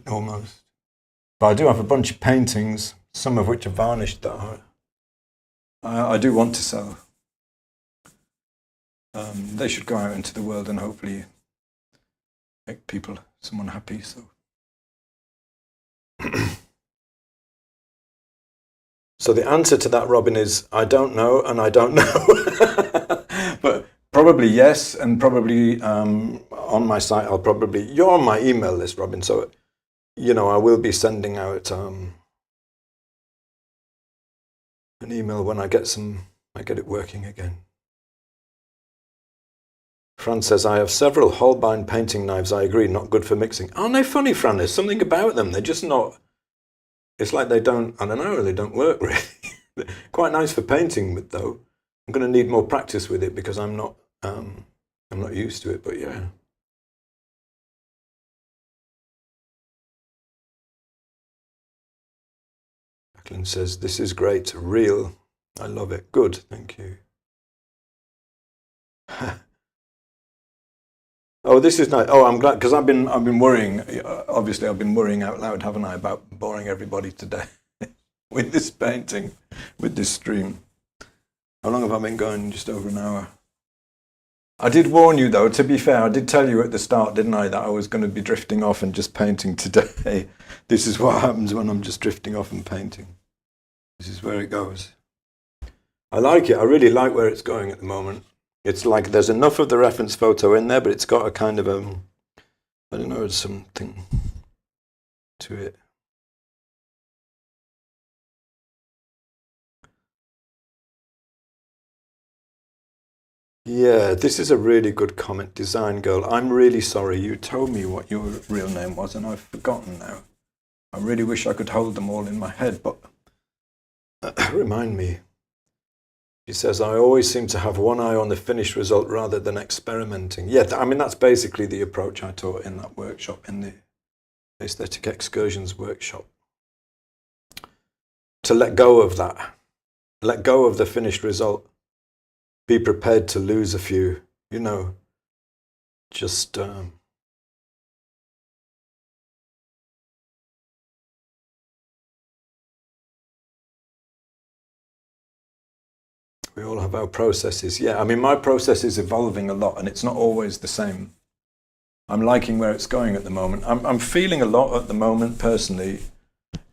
Almost. But I do have a bunch of paintings, some of which are varnished, that I do want to sell. They should go out into the world and hopefully make someone happy. So. So the answer to that, Robin, is I don't know and I don't know. But probably yes, and probably on my site you're on my email list, Robin, so I will be sending out an email when I get it working again. Fran says, I have several Holbein painting knives. I agree, not good for mixing. Aren't they funny, Fran? There's something about them. They're just not, it's like they don't work really. They're quite nice for painting with, though. I'm going to need more practice with it because I'm not used to it, but yeah. Jacqueline says, this is great, real. I love it. Good, thank you. Oh, this is nice. Oh, I'm glad, because I've been worrying. Obviously, I've been worrying out loud, haven't I, about boring everybody today with this painting, with this stream. How long have I been going? Just over an hour. I did warn you, though, to be fair. I did tell you at the start, didn't I, that I was going to be drifting off and just painting today. This is what happens when I'm just drifting off and painting. This is where it goes. I like it. I really like where it's going at the moment. It's like there's enough of the reference photo in there, but it's got a kind of I don't know, something to it. Yeah, this is a really good comment, Design Girl. I'm really sorry. You told me what your real name was, and I've forgotten now. I really wish I could hold them all in my head, but remind me. She says, I always seem to have one eye on the finished result rather than experimenting. Yeah, I mean, that's basically the approach I taught in that workshop, in the Aesthetic Excursions workshop. To let go of that. Let go of the finished result. Be prepared to lose a few, just... We all have our processes. Yeah, I mean, my process is evolving a lot, and it's not always the same. I'm liking where it's going at the moment. I'm feeling a lot at the moment, personally,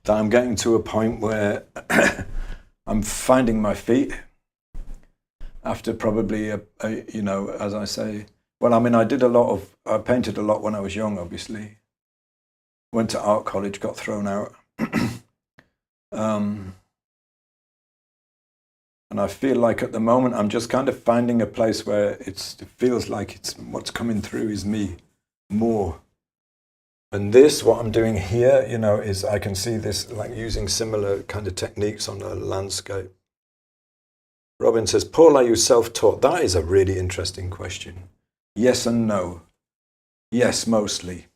that I'm getting to a point where I'm finding my feet after probably, as I say, well, I mean, I painted a lot when I was young, obviously. Went to art college, got thrown out. And I feel like at the moment I'm just kind of finding a place where it feels like what's coming through is me more. And what I'm doing here, is I can see this like using similar kind of techniques on a landscape. Robin says, Paul, are you self-taught? That is a really interesting question. Yes and no. Yes, mostly.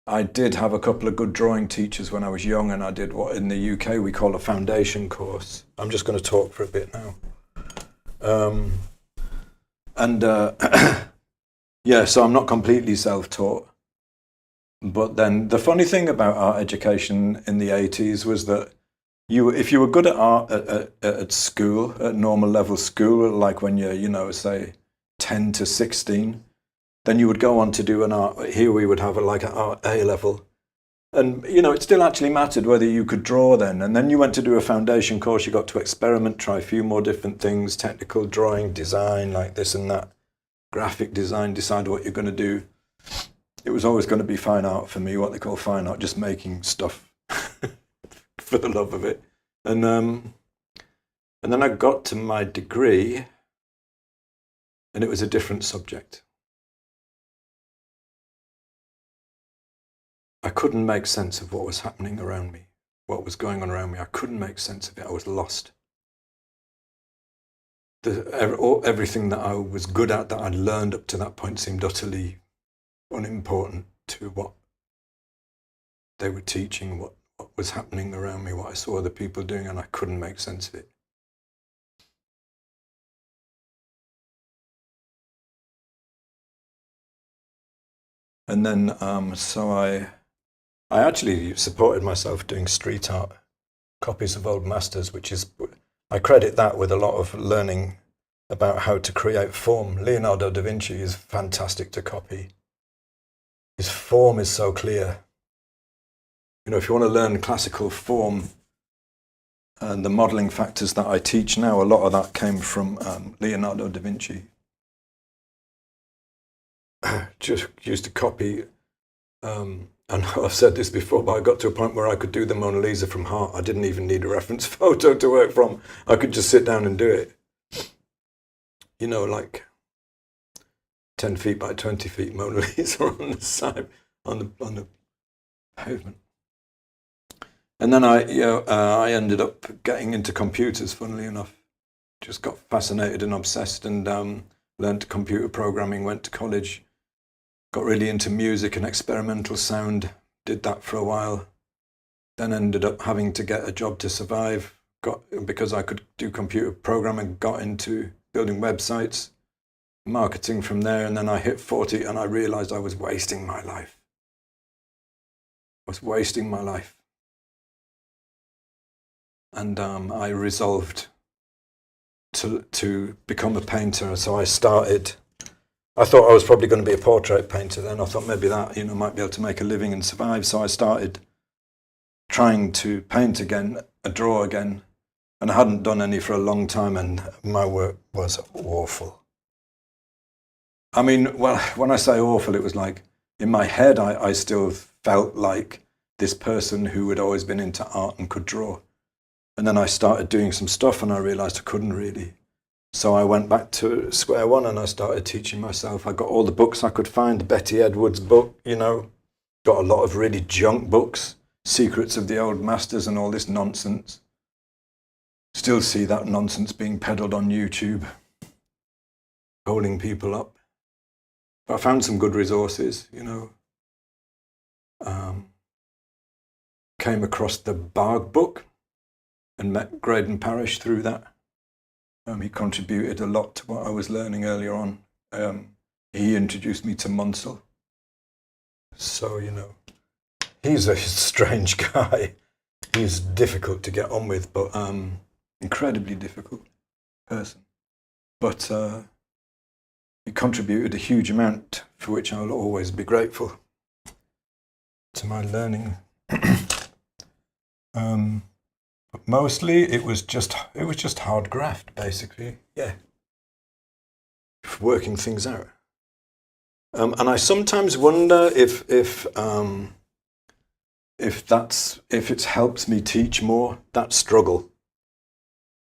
I did have a couple of good drawing teachers when I was young, and I did what in the UK we call a foundation course. I'm just going to talk for a bit now. Yeah, so I'm not completely self-taught. But then the funny thing about art education in the 80s was that if you were good at art at school, at normal level school, like when you're, say 10 to 16, then you would go on to do an art. Here we would have an art A level. And, it still actually mattered whether you could draw then. And then you went to do a foundation course, you got to experiment, try a few more different things, technical drawing, design, like this and that, graphic design, decide what you're going to do. It was always going to be fine art for me, what they call fine art, just making stuff for the love of it. And then I got to my degree, and it was a different subject. I couldn't make sense of what was happening around me, what was going on around me. I couldn't make sense of it. I was lost. Everything that I was good at, that I'd learned up to that point, seemed utterly unimportant to what they were teaching, what was happening around me, what I saw other people doing, and I couldn't make sense of it. And then, so I actually supported myself doing street art, copies of old masters, which is I credit that with a lot of learning about how to create form. Leonardo da Vinci is fantastic to copy. His form is so clear. You know, if you want to learn classical form and the modeling factors that I teach now, a lot of that came from Leonardo da Vinci. Just used to copy, and I've said this before, but I got to a point where I could do the Mona Lisa from heart. I didn't even need a reference photo to work from. I could just sit down and do it. You know, like 10 feet by 20 feet Mona Lisa on the side, on the pavement. And then I ended up getting into computers, funnily enough. Just got fascinated and obsessed, and learned computer programming, went to college, got really into music and experimental sound, did that for a while, then ended up having to get a job to survive, because I could do computer programming, got into building websites, marketing from there, and then I hit 40 and I realized I was wasting my life. And I resolved to become a painter. So I thought I was probably going to be a portrait painter then. I thought maybe that, might be able to make a living and survive. So I started trying to paint again, draw again, and I hadn't done any for a long time, and my work was awful. I mean, well, when I say awful, it was like, in my head, I still felt like this person who had always been into art and could draw. And then I started doing some stuff and I realized I couldn't really. So I went back to square one and I started teaching myself. I got all the books I could find, the Betty Edwards book, got a lot of really junk books, Secrets of the Old Masters and all this nonsense. Still see that nonsense being peddled on YouTube, holding people up. But I found some good resources, Came across the Barg book and met Graydon Parish through that. He contributed a lot to what I was learning earlier on. He introduced me to Munsell. So, he's a strange guy. He's difficult to get on with, but incredibly difficult person. But he contributed a huge amount for which I will always be grateful to my learning. But mostly it was just hard graft, basically. Yeah, working things out. And I sometimes wonder if it's helped me teach more, that struggle.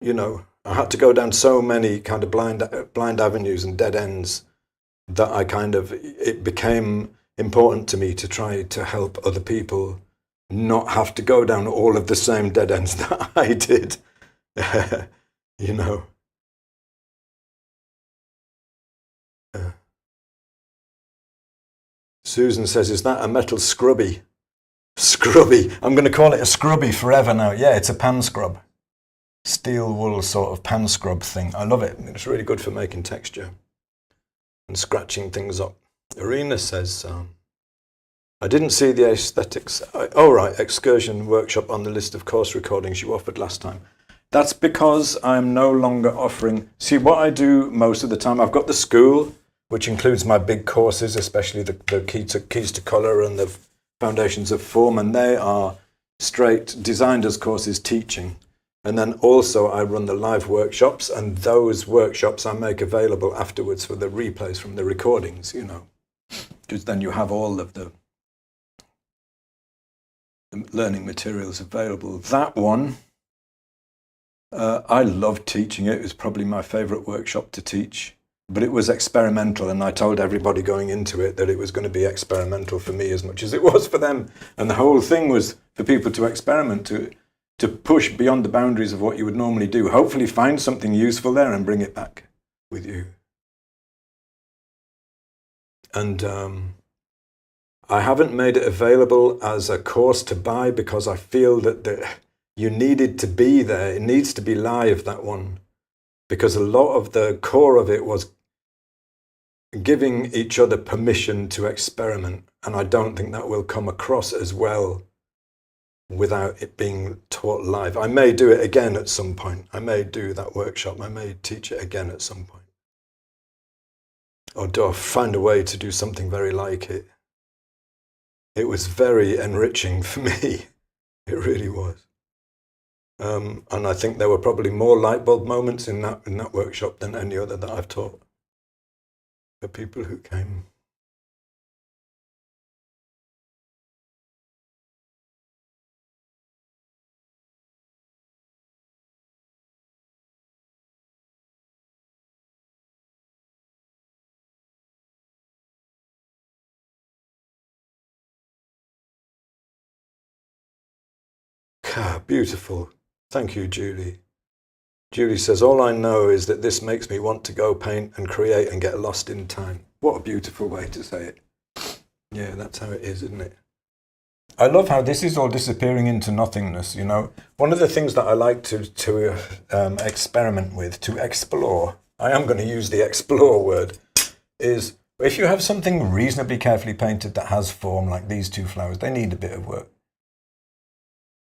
I had to go down so many kind of blind avenues and dead ends that it became important to me to try to help other people not have to go down all of the same dead ends that I did. Susan says, is that a metal scrubby? Scrubby. I'm going to call it a scrubby forever now. Yeah, it's a pan scrub. Steel wool sort of pan scrub thing. I love it. It's really good for making texture and scratching things up. Irina says, I didn't see the aesthetics. Excursion workshop on the list of course recordings you offered last time. That's because I'm no longer offering. See, what I do most of the time, I've got the school, which includes my big courses, especially the keys to colour and the foundations of form, and they are straight designed as courses teaching. And then also I run the live workshops, and those workshops I make available afterwards for the replays from the recordings, because then you have all of the learning materials available. That one, I loved teaching it. It was probably my favourite workshop to teach, but it was experimental, and I told everybody going into it that it was going to be experimental for me as much as it was for them. And the whole thing was for people to experiment, to push beyond the boundaries of what you would normally do, hopefully find something useful there and bring it back with you. And I haven't made it available as a course to buy because I feel that you needed to be there. It needs to be live, that one, because a lot of the core of it was giving each other permission to experiment. And I don't think that will come across as well without it being taught live. I may do it again at some point. I may do that workshop. I may teach it again at some point. Or do I find a way to do something very like it? It was very enriching for me. It really was. And I think there were probably more light bulb moments in that workshop than any other that I've taught for people who came. Beautiful. Thank you, Julie. Julie says, all I know is that this makes me want to go paint and create and get lost in time. What a beautiful way to say it. Yeah, that's how it is, isn't it? I love how this is all disappearing into nothingness, you know. One of the things that I like to experiment with, to explore, I am going to use the explore word, is if you have something reasonably carefully painted that has form, like these two flowers, they need a bit of work.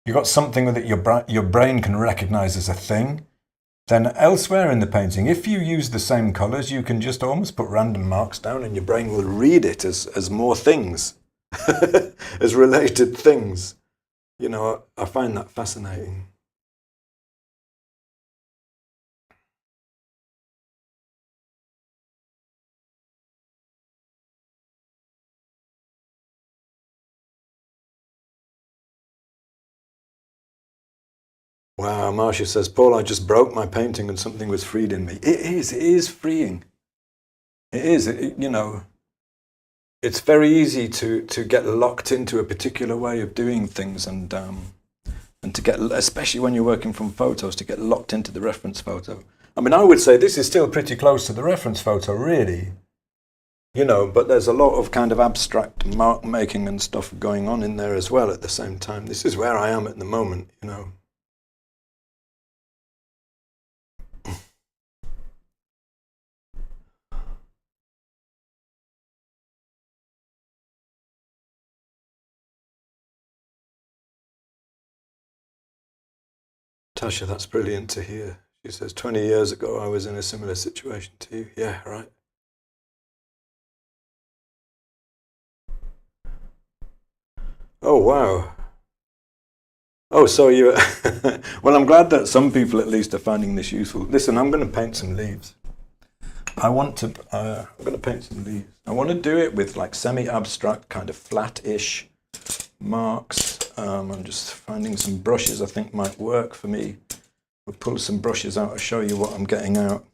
You've got something that your brain can recognize as a thing. Then elsewhere in the painting, if you use the same colors, you can just almost put random marks down and your brain will read it as more things, as related things. You know, I find that fascinating. Wow, Marcia says, Paul, I just broke my painting and something was freed in me. It is freeing. It is, you know, it's very easy to get locked into a particular way of doing things and to get, especially when you're working from photos, to get locked into the reference photo. I mean, I would say this is still pretty close to the reference photo, really. You know, but there's a lot of kind of abstract mark making and stuff going on in there as well at the same time. This is where I am at the moment, you know. Tasha, that's brilliant to hear. She says, 20 years ago, I was in a similar situation to you. Yeah, right. Oh, wow. Oh, so you... Well, I'm glad that some people at least are finding this useful. Listen, I'm going to paint some leaves. I'm going to paint some leaves. I want to do it with like semi-abstract, kind of flat-ish marks. I'm just finding some brushes I think might work for me. We'll pull some brushes out to show you what I'm getting out.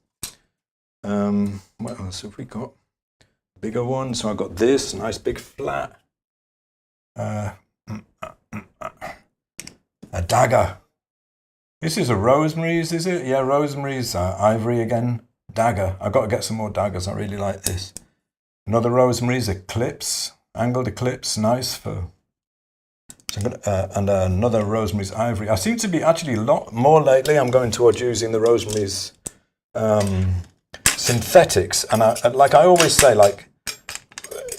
What else have we got? Bigger one. So I've got this nice big flat. A dagger. This is a Rosemary's, is it? Yeah, Rosemary's ivory again. Dagger. I've got to get some more daggers. I really like this. Another Rosemary's eclipse. Angled eclipse. Nice for... So I'm gonna, and another Rosemary's ivory. I seem to be actually a lot more lately. I'm going towards using the Rosemary's synthetics. And like I always say, like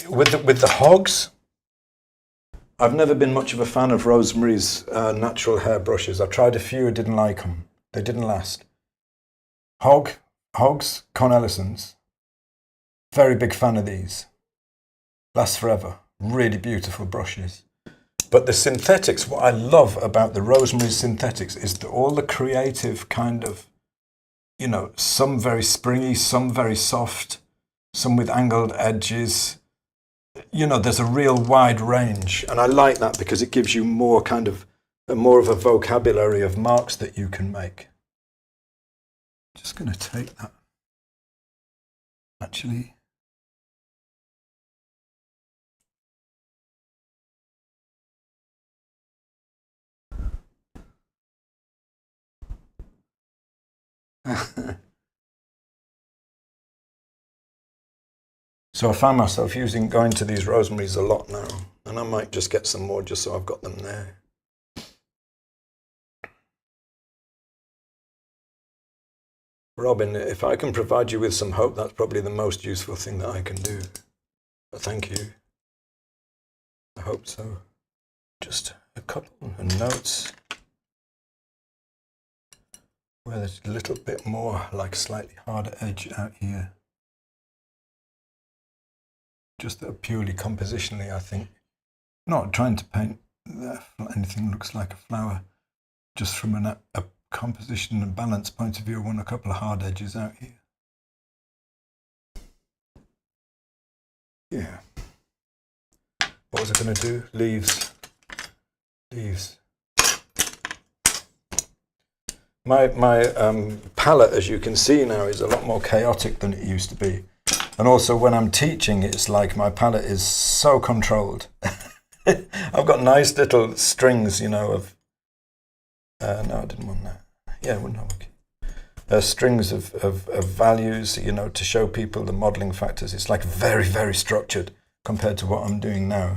with the hogs, I've never been much of a fan of Rosemary's natural hair brushes. I tried a few, I didn't like them. They didn't last. Hogs, Con Ellison's. Very big fan of these. Lasts forever. Really beautiful brushes. But the synthetics, what I love about the Rosemary's synthetics is all the creative kind of, you know, some very springy, some very soft, some with angled edges. You know, there's a real wide range. And I like that because it gives you more kind of, more of a vocabulary of marks that you can make. Just going to take that. Actually. So I found myself going to these Rosemary's a lot now, and I might just get some more just so I've got them there. Robin, if I can provide you with some hope, that's probably the most useful thing that I can do. But thank you. I hope so. Just a couple. and notes where there's a little bit more, like slightly harder edge out here. Just purely compositionally, I think. Not trying to paint anything that looks like a flower. Just from a composition and balance point of view, I want a couple of hard edges out here. Yeah. What was I going to do? Leaves. My palette, as you can see now, is a lot more chaotic than it used to be. And also when I'm teaching, it's like my palette is so controlled. I've got nice little strings, you know, of... no, I didn't want that. Yeah, it wouldn't work. Strings of values, you know, to show people the modeling factors. It's like very, very structured compared to what I'm doing now.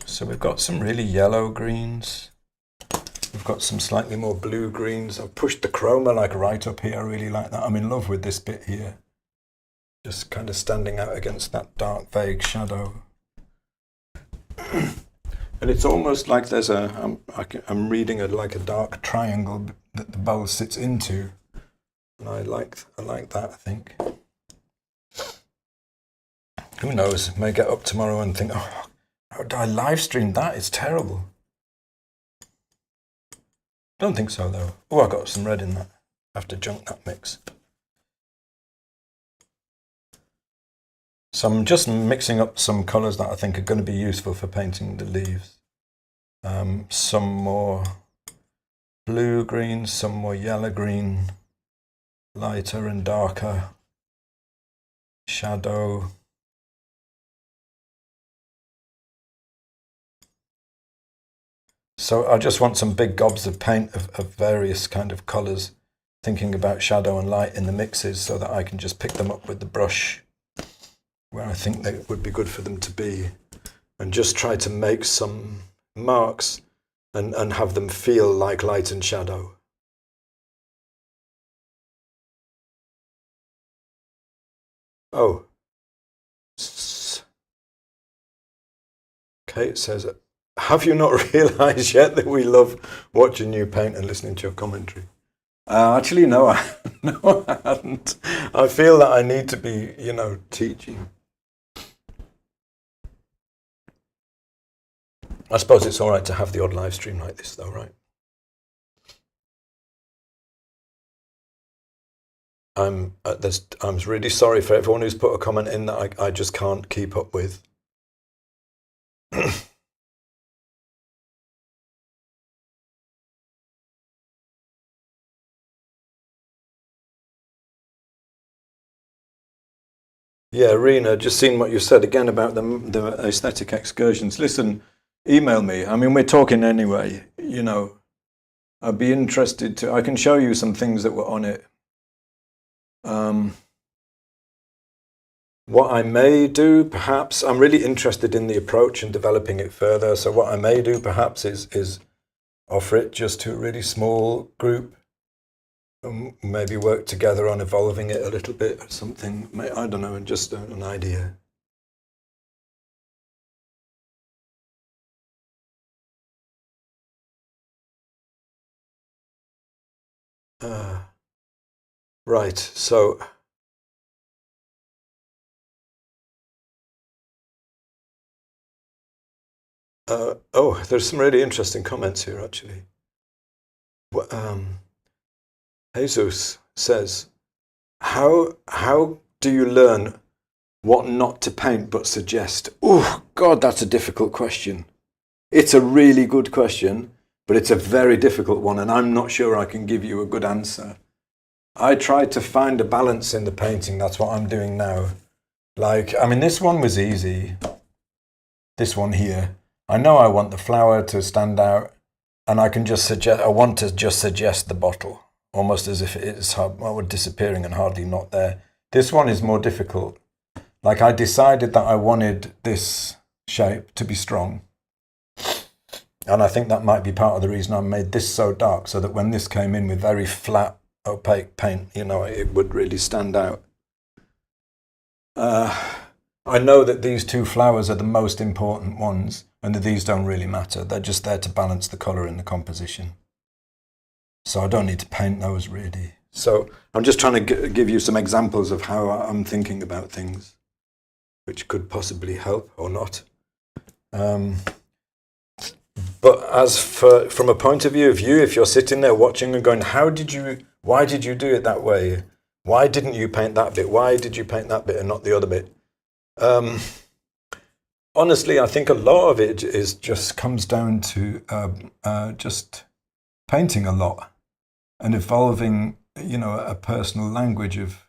So we've got some really yellow greens. We've got some slightly more blue greens. I've pushed the chroma like right up here. I really like that. I'm in love with this bit here. Just kind of standing out against that dark, vague shadow. And it's almost like there's I'm reading like a dark triangle that the bowl sits into. And I like that, I think. Who knows? May get up tomorrow and think, oh, how do I live stream that? It's terrible. Don't think so, though. Oh, I got some red in that. I have to junk that mix. So I'm just mixing up some colours that I think are going to be useful for painting the leaves. Some more blue green, some more yellow green, lighter and darker, shadow. So I just want some big gobs of paint of various kind of colours, thinking about shadow and light in the mixes so that I can just pick them up with the brush where I think they would be good for them to be, and just try to make some marks and have them feel like light and shadow. Oh. Kate says, have you not realised yet that we love watching you paint and listening to your commentary? Actually, no, I hadn't. I feel that I need to be, you know, teaching. I suppose it's all right to have the odd live stream like this, though, right? I'm really sorry for everyone who's put a comment in that I just can't keep up with. Yeah, Rena, just seen what you said again about the aesthetic excursions. Listen, email me. I mean, we're talking anyway, you know. I'd be interested to... I can show you some things that were on it. What I may do, perhaps... I'm really interested in the approach and developing it further. So what I may do, perhaps, is offer it just to a really small group. Maybe work together on evolving it a little bit or something. I don't know, just an idea. Right, so... oh, there's some really interesting comments here, actually. Jesus says, how do you learn what not to paint but suggest? Oh, God, that's a difficult question. It's a really good question, but it's a very difficult one, and I'm not sure I can give you a good answer. I tried to find a balance in the painting. That's what I'm doing now. Like, I mean, this one was easy. This one here. I know I want the flower to stand out, and I can just suggest, I want to just suggest the bottle, almost as if it is disappearing and hardly not there. This one is more difficult. Like, I decided that I wanted this shape to be strong. And I think that might be part of the reason I made this so dark, so that when this came in with very flat, opaque paint, you know, it would really stand out. I know that these two flowers are the most important ones, and that these don't really matter. They're just there to balance the colour in the composition. So I don't need to paint those really. So I'm just trying to give you some examples of how I'm thinking about things, which could possibly help or not. But as for, from a point of view of you, if you're sitting there watching and going, why did you do it that way? Why didn't you paint that bit? Why did you paint that bit and not the other bit? Honestly, I think a lot of it is just comes down to just painting a lot and evolving, a personal language of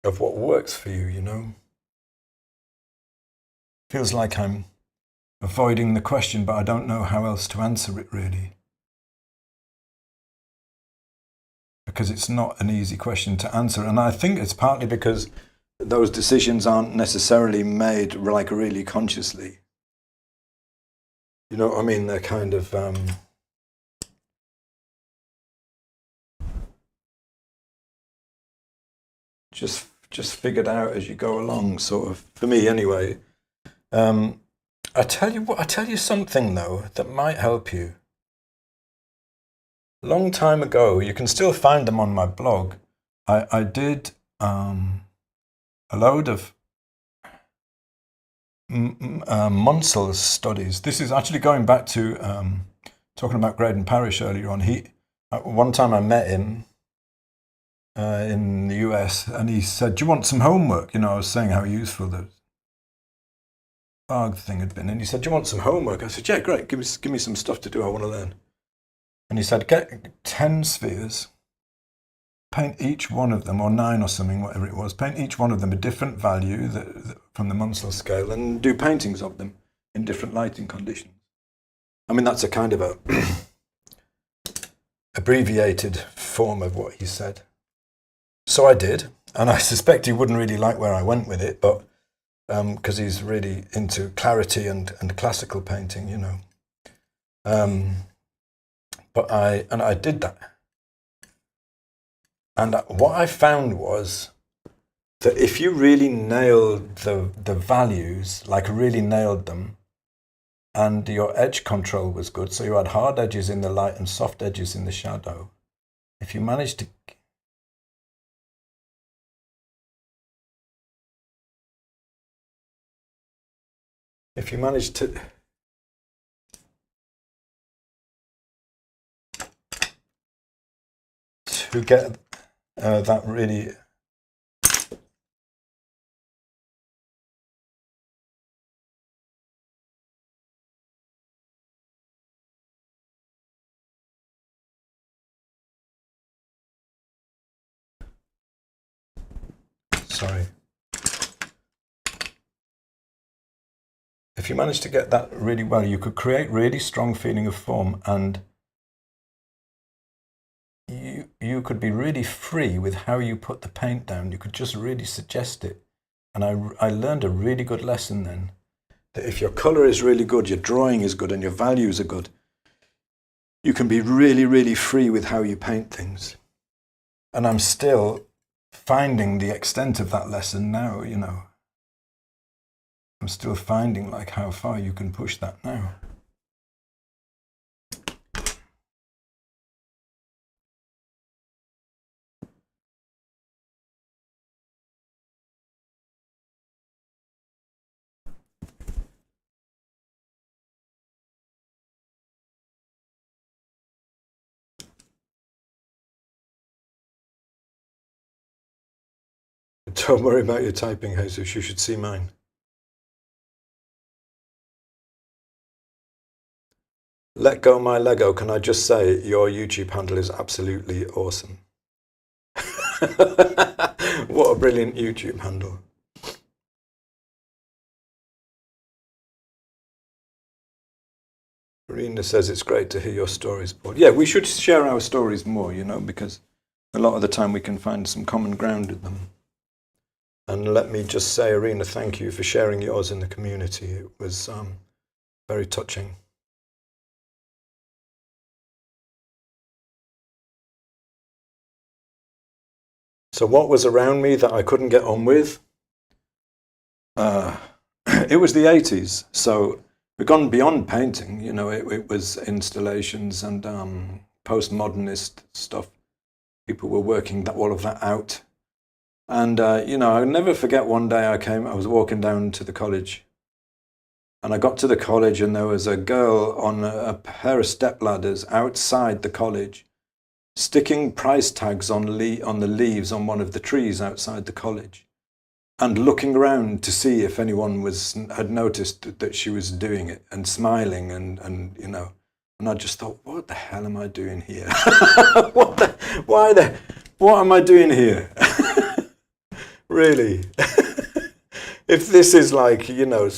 what works for you, Feels like I'm avoiding the question, but I don't know how else to answer it really. Because it's not an easy question to answer. And I think it's partly because those decisions aren't necessarily made like really consciously. You know what I mean? They're kind of just figured out as you go along, sort of, for me anyway. I tell you something though that might help you. Long time ago, you can still find them on my blog. I did a load of Munsell's studies. This is actually going back to talking about Graydon Parrish earlier on. One time I met him in the US, and he said, "Do you want some homework?" I was saying how useful the Varg thing had been, and he said, "Do you want some homework?" I said, "Yeah, great. Give me some stuff to do. I want to learn." And he said, "Get 10 spheres, paint each one of them, or 9 or something, whatever it was. Paint each one of them a different value from the Munsell scale, and do paintings of them in different lighting conditions." I mean, that's a kind of a abbreviated form of what he said. So I did, and I suspect he wouldn't really like where I went with it, but because he's really into clarity and classical painting, But I did that. And what I found was that if you really nailed the values, like really nailed them, and your edge control was good, so you had hard edges in the light and soft edges in the shadow, if you managed to get that really if you managed to get that really well, you could create really strong feeling of form, and you could be really free with how you put the paint down. You could just really suggest it. And I learned a really good lesson then, that if your color is really good, your drawing is good, and your values are good, you can be really, really free with how you paint things. And I'm still finding the extent of that lesson now, I'm still finding like how far you can push that now. Don't worry about your typing, Jesus. You should see mine. Let go my Lego. Can I just say your YouTube handle is absolutely awesome. What a brilliant YouTube handle. Rena says it's great to hear your stories, Paul. Yeah, we should share our stories more, because a lot of the time we can find some common ground with them. And let me just say, Irina, thank you for sharing yours in the community. It was very touching. So what was around me that I couldn't get on with? it was the 80s, so we've gone beyond painting. You know, it was installations and postmodernist stuff. People were working all of that out. And, you know, I'll never forget one day I was walking down to the college. And I got to the college and there was a girl on a pair of stepladders outside the college, sticking price tags on the leaves on one of the trees outside the college, and looking around to see if anyone had noticed that she was doing it, and smiling and you know. And I just thought, what the hell am I doing here? What am I doing here? Really? If this is like, you know...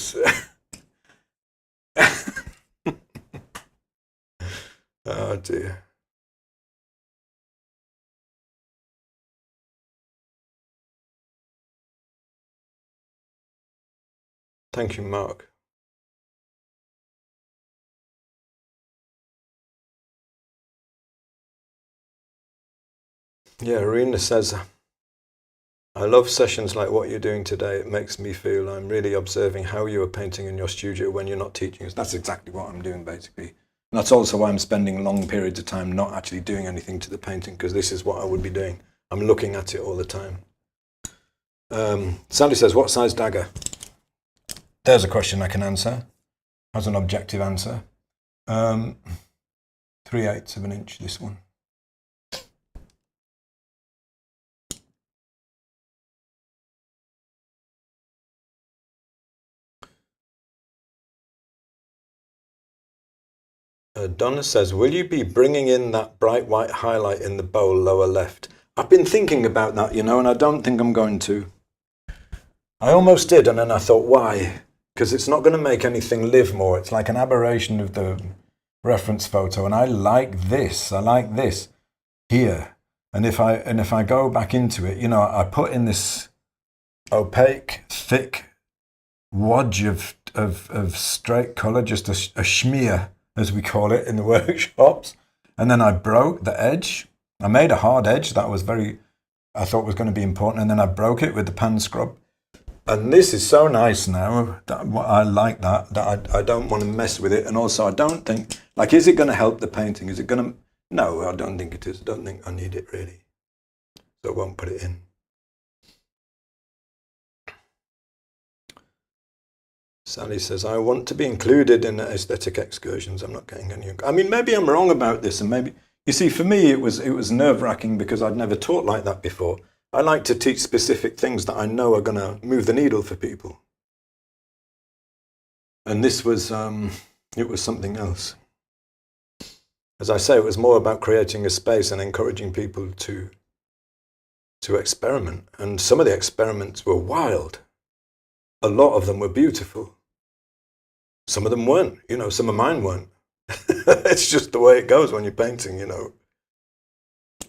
Oh dear. Thank you, Mark. Yeah, Arena says, I love sessions like what you're doing today. It makes me feel I'm really observing how you are painting in your studio when you're not teaching us. That's exactly what I'm doing, basically. And that's also why I'm spending long periods of time not actually doing anything to the painting, because this is what I would be doing. I'm looking at it all the time. Sally says, what size dagger? There's a question I can answer. Has an objective answer. 3/8 of an inch, this one. Donna says, will you be bringing in that bright white highlight in the bowl lower left? I've been thinking about that, you know, and I don't think I'm going to. I almost did, and then I thought, why? Because it's not going to make anything live more. It's like an aberration of the reference photo, and I like this. I like this here. And if I go back into it, you know, I put in this opaque, thick wodge of straight colour, just a schmear, as we call it in the workshops. And then I broke the edge. I made a hard edge that I thought was going to be important. And then I broke it with the pan scrub. And this is so nice now that I like that I don't want to mess with it. And also I don't think, like, is it going to help the painting? Is it going to, no, I don't think it is. I don't think I need it really. So I won't put it in. Sally says, I want to be included in aesthetic excursions. I'm not getting any. I mean, maybe I'm wrong about this, and maybe, you see, for me, it was nerve-wracking because I'd never taught like that before. I like to teach specific things that I know are going to move the needle for people. And this was, it was something else. As I say, it was more about creating a space and encouraging people to experiment. And some of the experiments were wild. A lot of them were beautiful. Some of them weren't, you know, some of mine weren't. It's just the way it goes when you're painting, you know.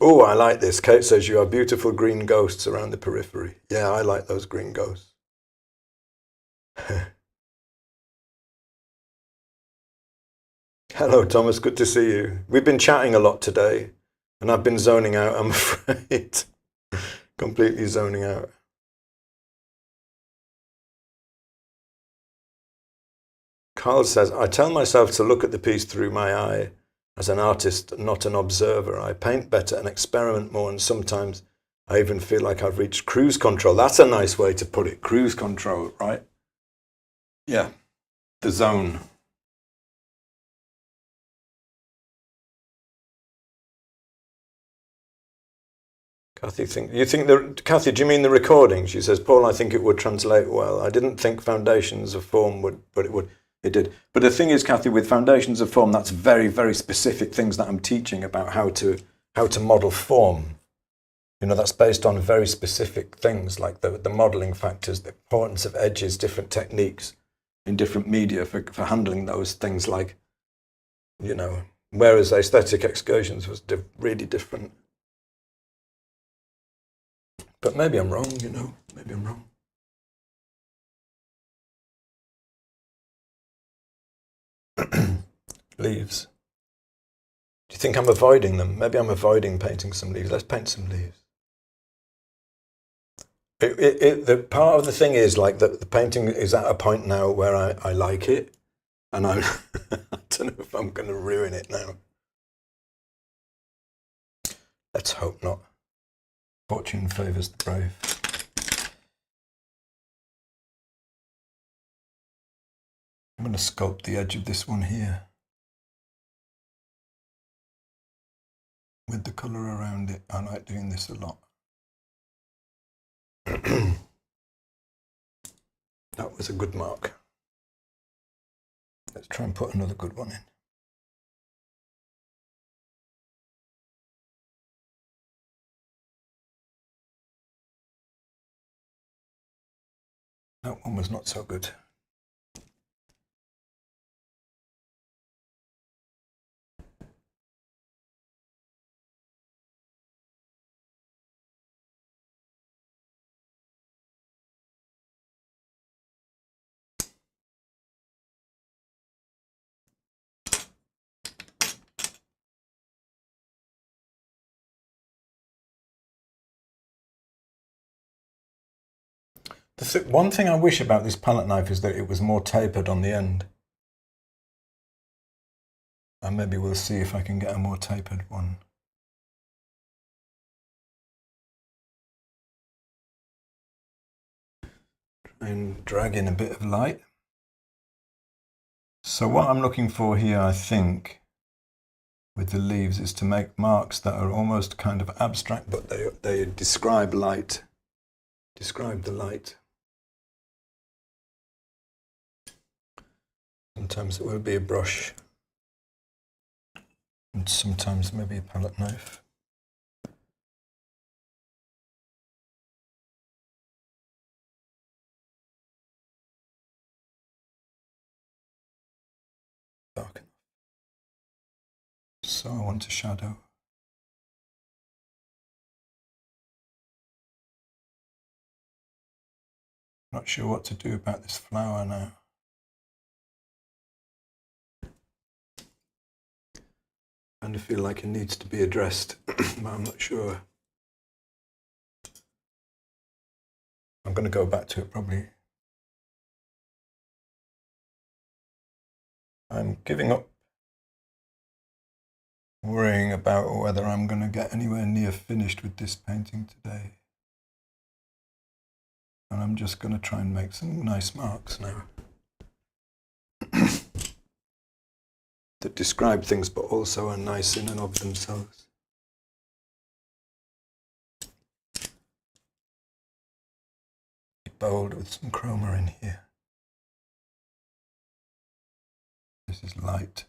Oh, I like this. Kate says you have beautiful green ghosts around the periphery. Yeah, I like those green ghosts. Hello, Thomas. Good to see you. We've been chatting a lot today, and I've been zoning out, I'm afraid. Completely zoning out. Carl says, I tell myself to look at the piece through my eye as an artist, not an observer. I paint better and experiment more, and sometimes I even feel like I've reached cruise control. That's a nice way to put it, cruise control, right? Yeah, the zone. Kathy, Kathy, do you mean the recording? She says, Paul, I think it would translate well. I didn't think foundations of form would, but it would. It did. But the thing is, Kathy, with foundations of form, that's very, very specific things that I'm teaching about how to model form. You know, that's based on very specific things like the modeling factors, the importance of edges, different techniques in different media for handling those things, like, you know, whereas aesthetic excursions was really different. But maybe I'm wrong, you know, maybe I'm wrong. Leaves. Do you think I'm avoiding them? Maybe I'm avoiding painting some leaves. Let's paint some leaves. The part of the thing is like that the painting is at a point now where I like it, and I don't know if I'm going to ruin it now. Let's hope not. Fortune favours the brave. I'm going to sculpt the edge of this one here with the colour around it. I like doing this a lot. That was a good mark. Let's try and put another good one in. That one was not so good. One thing I wish about this palette knife is that it was more tapered on the end. And maybe we'll see if I can get a more tapered one. Try and drag in a bit of light. So what I'm looking for here, I think, with the leaves is to make marks that are almost kind of abstract, but they describe light. Describe the light. Sometimes it will be a brush, and sometimes maybe a palette knife. Dark enough. So I want to shadow. Not sure what to do about this flower now. I kind of feel like it needs to be addressed, but I'm not sure. I'm going to go back to it probably. I'm giving up worrying about whether I'm going to get anywhere near finished with this painting today. And I'm just going to try and make some nice marks now. That describe things but also are nice in and of themselves. Be bold with some chroma in here. This is light.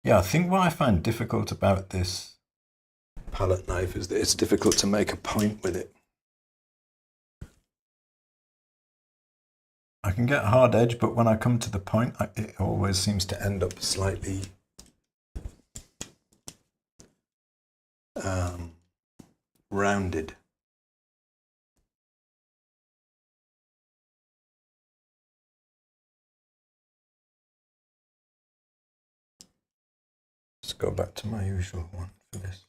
Yeah, I think what I find difficult about this palette knife is that it's difficult to make a point with it. I can get a hard edge, but when I come to the point, it always seems to end up slightly rounded. Let's go back to my usual one for this.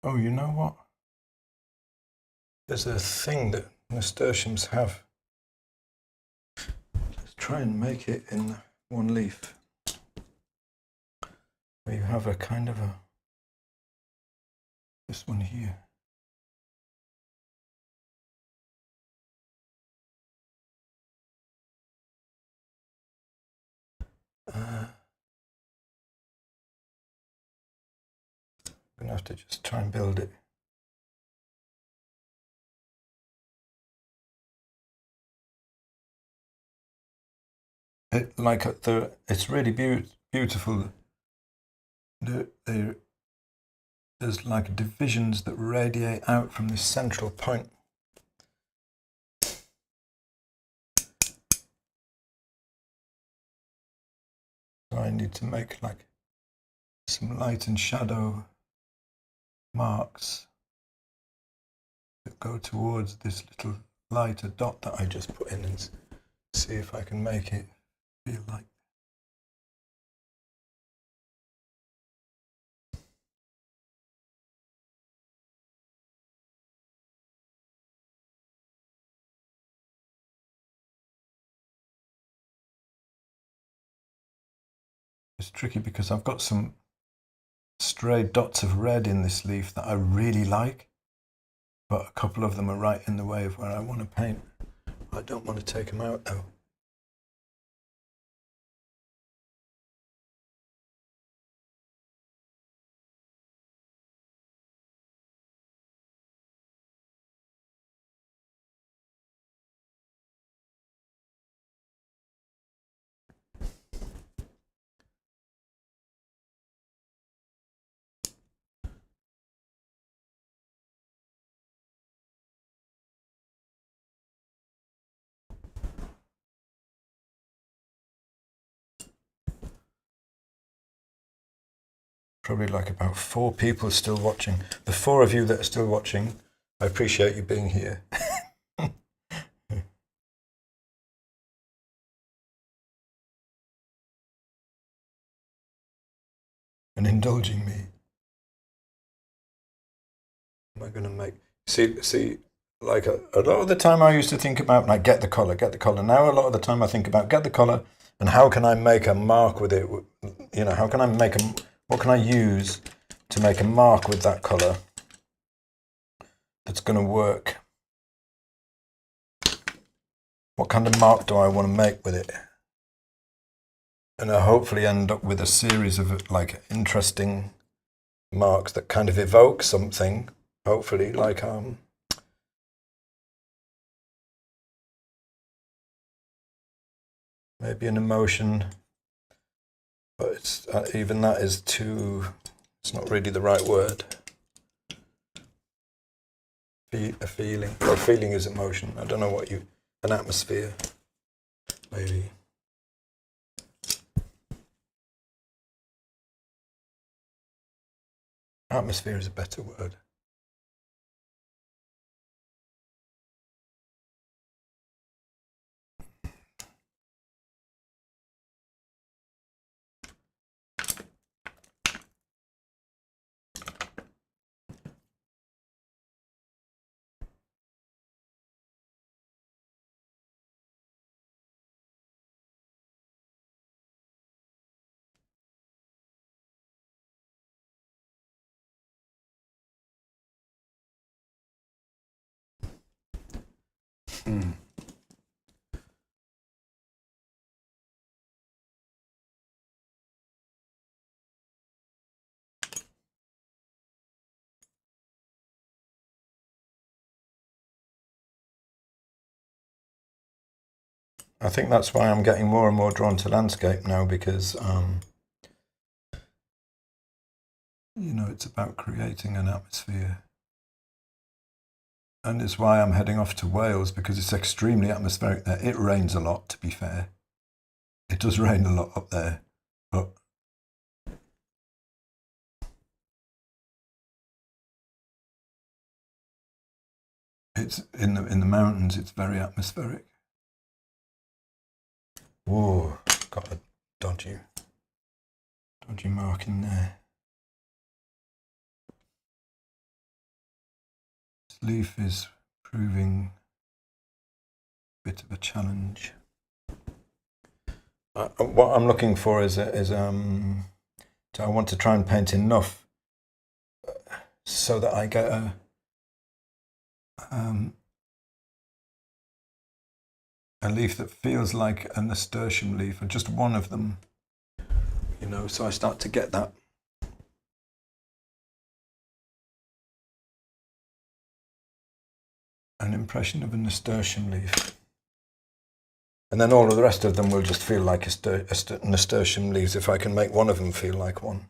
Oh, you know what? There's a thing that nasturtiums have. Let's try and make it in one leaf. Where you have a kind of a, this one here. I'm going to have to just try and build it. It's really beautiful. There's like divisions that radiate out from this central point. So I need to make like some light and shadow marks that go towards this little lighter dot that I just put in, and see if I can make it feel like. It's tricky because I've got some stray dots of red in this leaf that I really like, but a couple of them are right in the way of where I want to paint. I don't want to take them out though. Probably like about 4 people still watching. The 4 of you that are still watching, I appreciate you being here. And indulging me. Am I going to make... See, like a lot of the time I used to think about, like, get the colour. Now a lot of the time I think about, get the colour, and how can I make a mark with it? You know, how can I make a... What can I use to make a mark with that colour that's going to work? What kind of mark do I want to make with it? And I hopefully end up with a series of like interesting marks that kind of evoke something. Hopefully, like maybe an emotion, but it's even that is too. It's not really the right word. A feeling. Well, feeling is emotion. I don't know what you. An atmosphere, maybe. Atmosphere is a better word. I think that's why I'm getting more and more drawn to landscape now, because you know, it's about creating an atmosphere. And it's why I'm heading off to Wales, because it's extremely atmospheric there. It rains a lot, to be fair. It does rain a lot up there, but it's in the mountains. It's very atmospheric. Whoa, got a dodgy mark in there. leaf is proving a bit of a challenge. What I'm looking for is I want to try and paint enough so that I get a leaf that feels like a nasturtium leaf, or just one of them, you know, so I start to get that. An impression of a nasturtium leaf. And then all of the rest of them will just feel like nasturtium leaves if I can make one of them feel like one.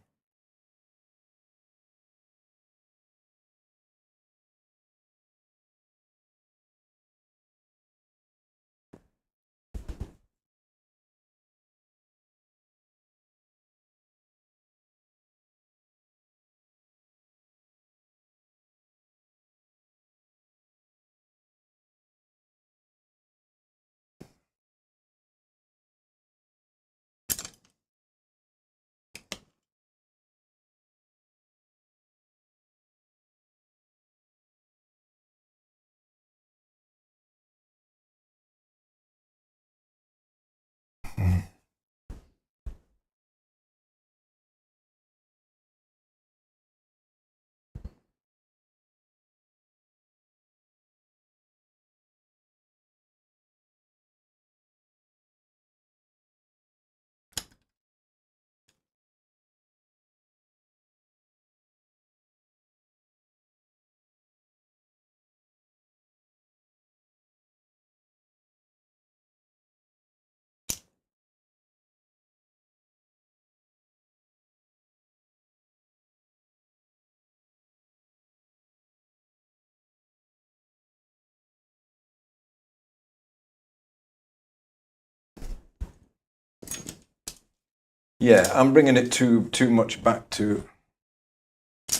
Yeah, I'm bringing it too much back to.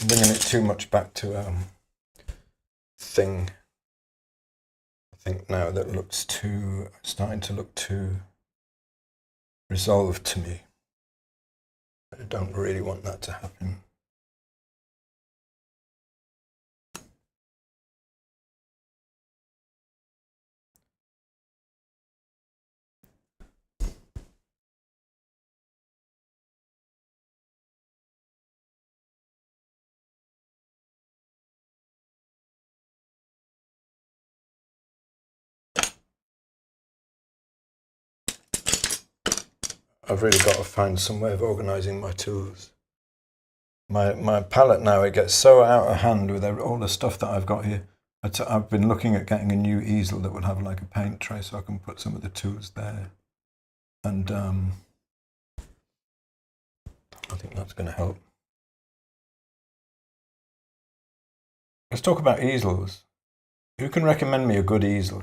I'm bringing it too much back to thing. I think now that looks starting to look too resolved to me. I don't really want that to happen. I've really got to find some way of organising my tools. My palette now, it gets so out of hand with all the stuff that I've got here. I've been looking at getting a new easel that would have like a paint tray so I can put some of the tools there. And I think that's going to help. Let's talk about easels. Who can recommend me a good easel?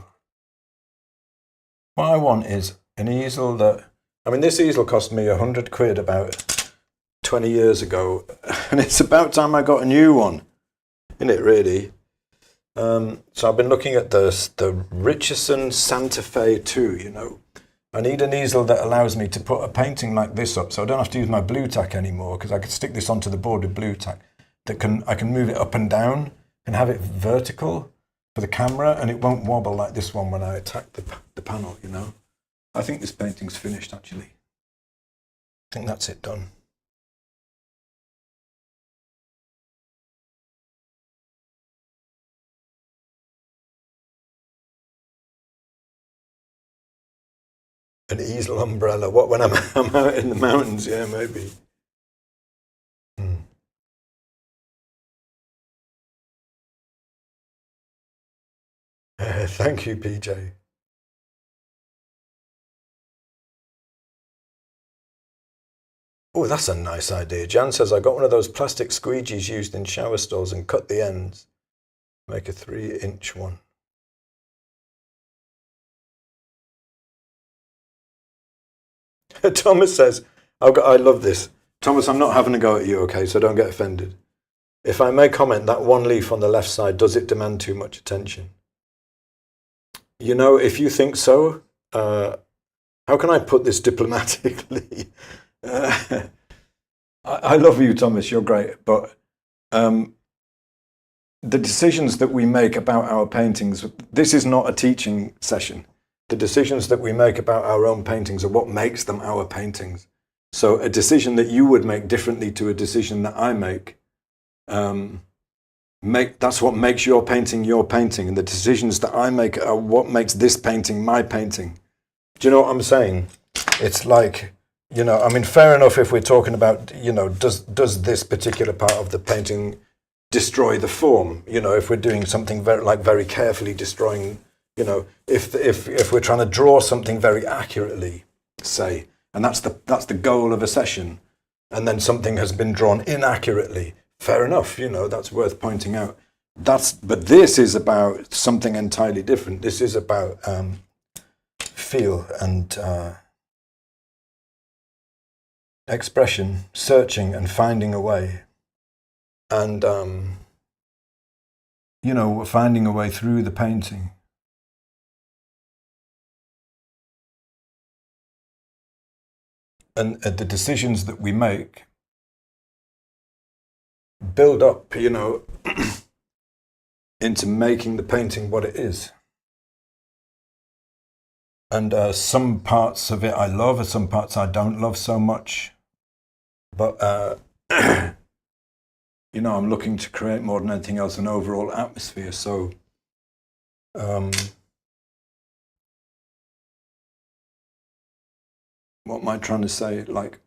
What I want is an easel that, I mean, this easel cost me 100 quid about 20 years ago, and it's about time I got a new one, isn't it, really? So I've been looking at the Richardson Santa Fe 2, you know. I need an easel that allows me to put a painting like this up, so I don't have to use my blue tack anymore, because I can stick this onto the board with blue tack. I can move it up and down, and have it vertical for the camera, and it won't wobble like this one when I attack the panel, you know. I think this painting's finished, actually. I think that's it done. An easel umbrella. What, when I'm out in the mountains? Yeah, maybe. Thank you, PJ. Oh, that's a nice idea. Jan says, I got one of those plastic squeegees used in shower stalls and cut the ends. Make a 3-inch one. Thomas says, I love this. Thomas, I'm not having a go at you, okay, so don't get offended. If I may comment, that one leaf on the left side, does it demand too much attention? You know, if you think so, how can I put this diplomatically? I love you, Thomas, you're great, but the decisions that we make about our paintings, this is not a teaching session. The decisions that we make about our own paintings are what makes them our paintings. So a decision that you would make differently to a decision that I make, that's what makes your painting your painting. And the decisions that I make are what makes this painting my painting. Do you know what I'm saying? It's like, you know, I mean, fair enough if we're talking about, you know, does this particular part of the painting destroy the form? You know, if we're doing something very carefully destroying, you know, if we're trying to draw something very accurately, say, and that's the goal of a session, and then something has been drawn inaccurately, fair enough, you know, that's worth pointing out. But this is about something entirely different. This is about feel and expression, searching and finding a way. And, you know, we're finding a way through the painting. And the decisions that we make build up, you know, into making the painting what it is. And some parts of it I love, and some parts I don't love so much. But, you know, I'm looking to create more than anything else an overall atmosphere. So, what am I trying to say? Like,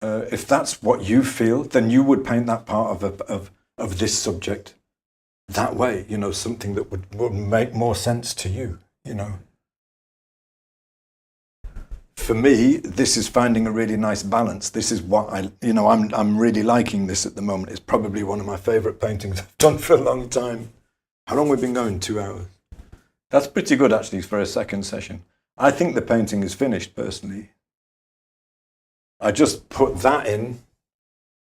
if that's what you feel, then you would paint that part of this subject that way. You know, something that would make more sense to you. You know. For me, this is finding a really nice balance. This is what I'm really liking this at the moment. It's probably one of my favorite paintings I've done for a long time. How long have we been going? 2 hours. That's pretty good, actually, for a second session. I think the painting is finished, personally. I just put that in.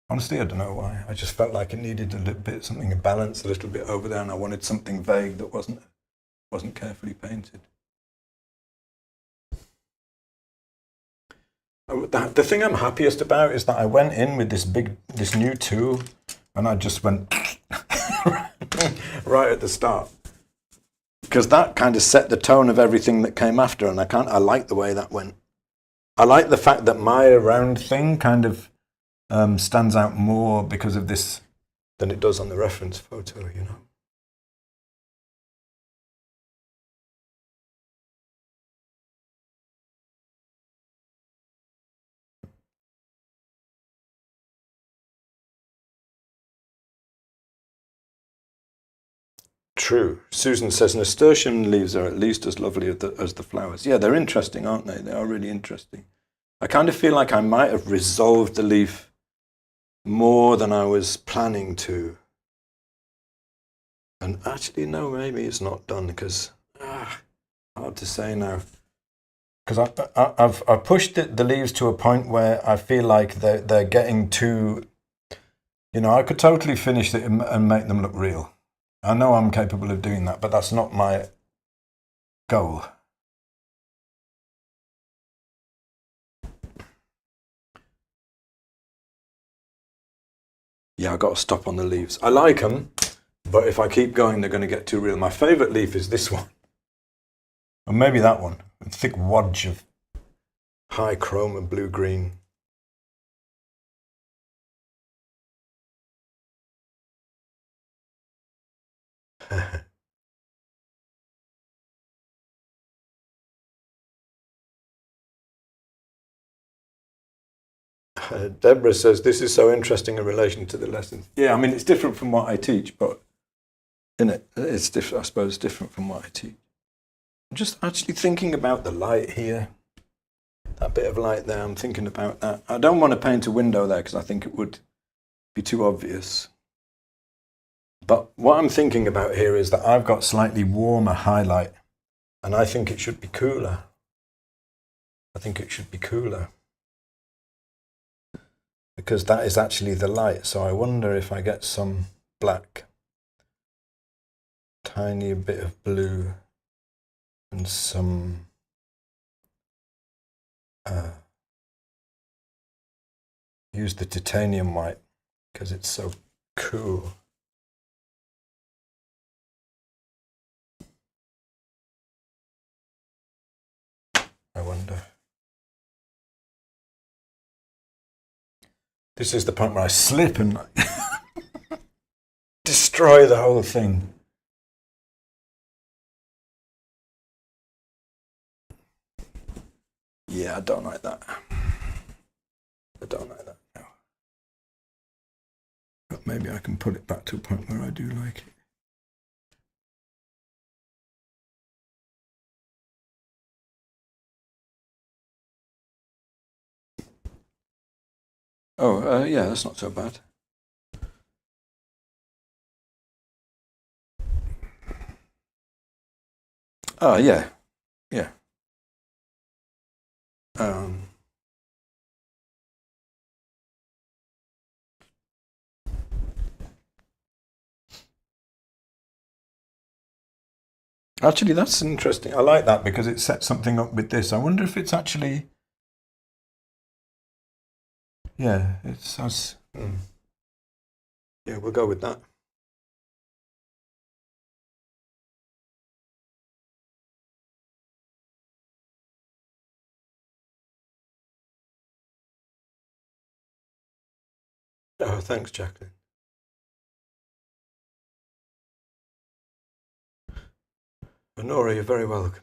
Honestly, I don't know why. I just felt like it needed a little bit, something of balance, a little bit over there, and I wanted something vague that wasn't carefully painted. The thing I'm happiest about is that I went in with this new tool, and I just went right at the start, because that kind of set the tone of everything that came after, and I like the way that went. I like the fact that my round thing kind of stands out more because of this than it does on the reference photo, you know. True. Susan says nasturtium leaves are at least as lovely as the flowers. Yeah, they're interesting, aren't they? They are really interesting. I kind of feel like I might have resolved the leaf more than I was planning to. And actually, no, maybe it's not done, because hard to say now. Because I've pushed the leaves to a point where I feel like they're getting too, you know, I could totally finish it and make them look real. I know I'm capable of doing that, but that's not my goal. Yeah, I've got to stop on the leaves. I like them, but if I keep going, they're going to get too real. My favourite leaf is this one. Or maybe that one. A thick wadge of high chrome and blue-green. Deborah says, this is so interesting in relation to the lessons. Yeah, I mean, it's different from what I teach, but it's different. I suppose it's different from what I teach. I'm just actually thinking about the light here. That bit of light there, I'm thinking about that. I don't want to paint a window there because I think it would be too obvious. But what I'm thinking about here is that I've got slightly warmer highlight, and I think it should be cooler. I think it should be cooler, because that is actually the light. So I wonder if I get some black, tiny bit of blue, and some use the titanium white. because it's so cool. I wonder. This is the point where I slip and destroy the whole thing. Yeah, I don't like that. I don't like that, no. But maybe I can put it back to a point where I do like it. Oh, yeah, that's not so bad. Oh, yeah, yeah. Actually, that's interesting. I like that because it sets something up with this. I wonder if it's actually... Yeah, it's as... Yeah, we'll go with that. Oh, thanks, Jacqueline. Honora, you're very welcome.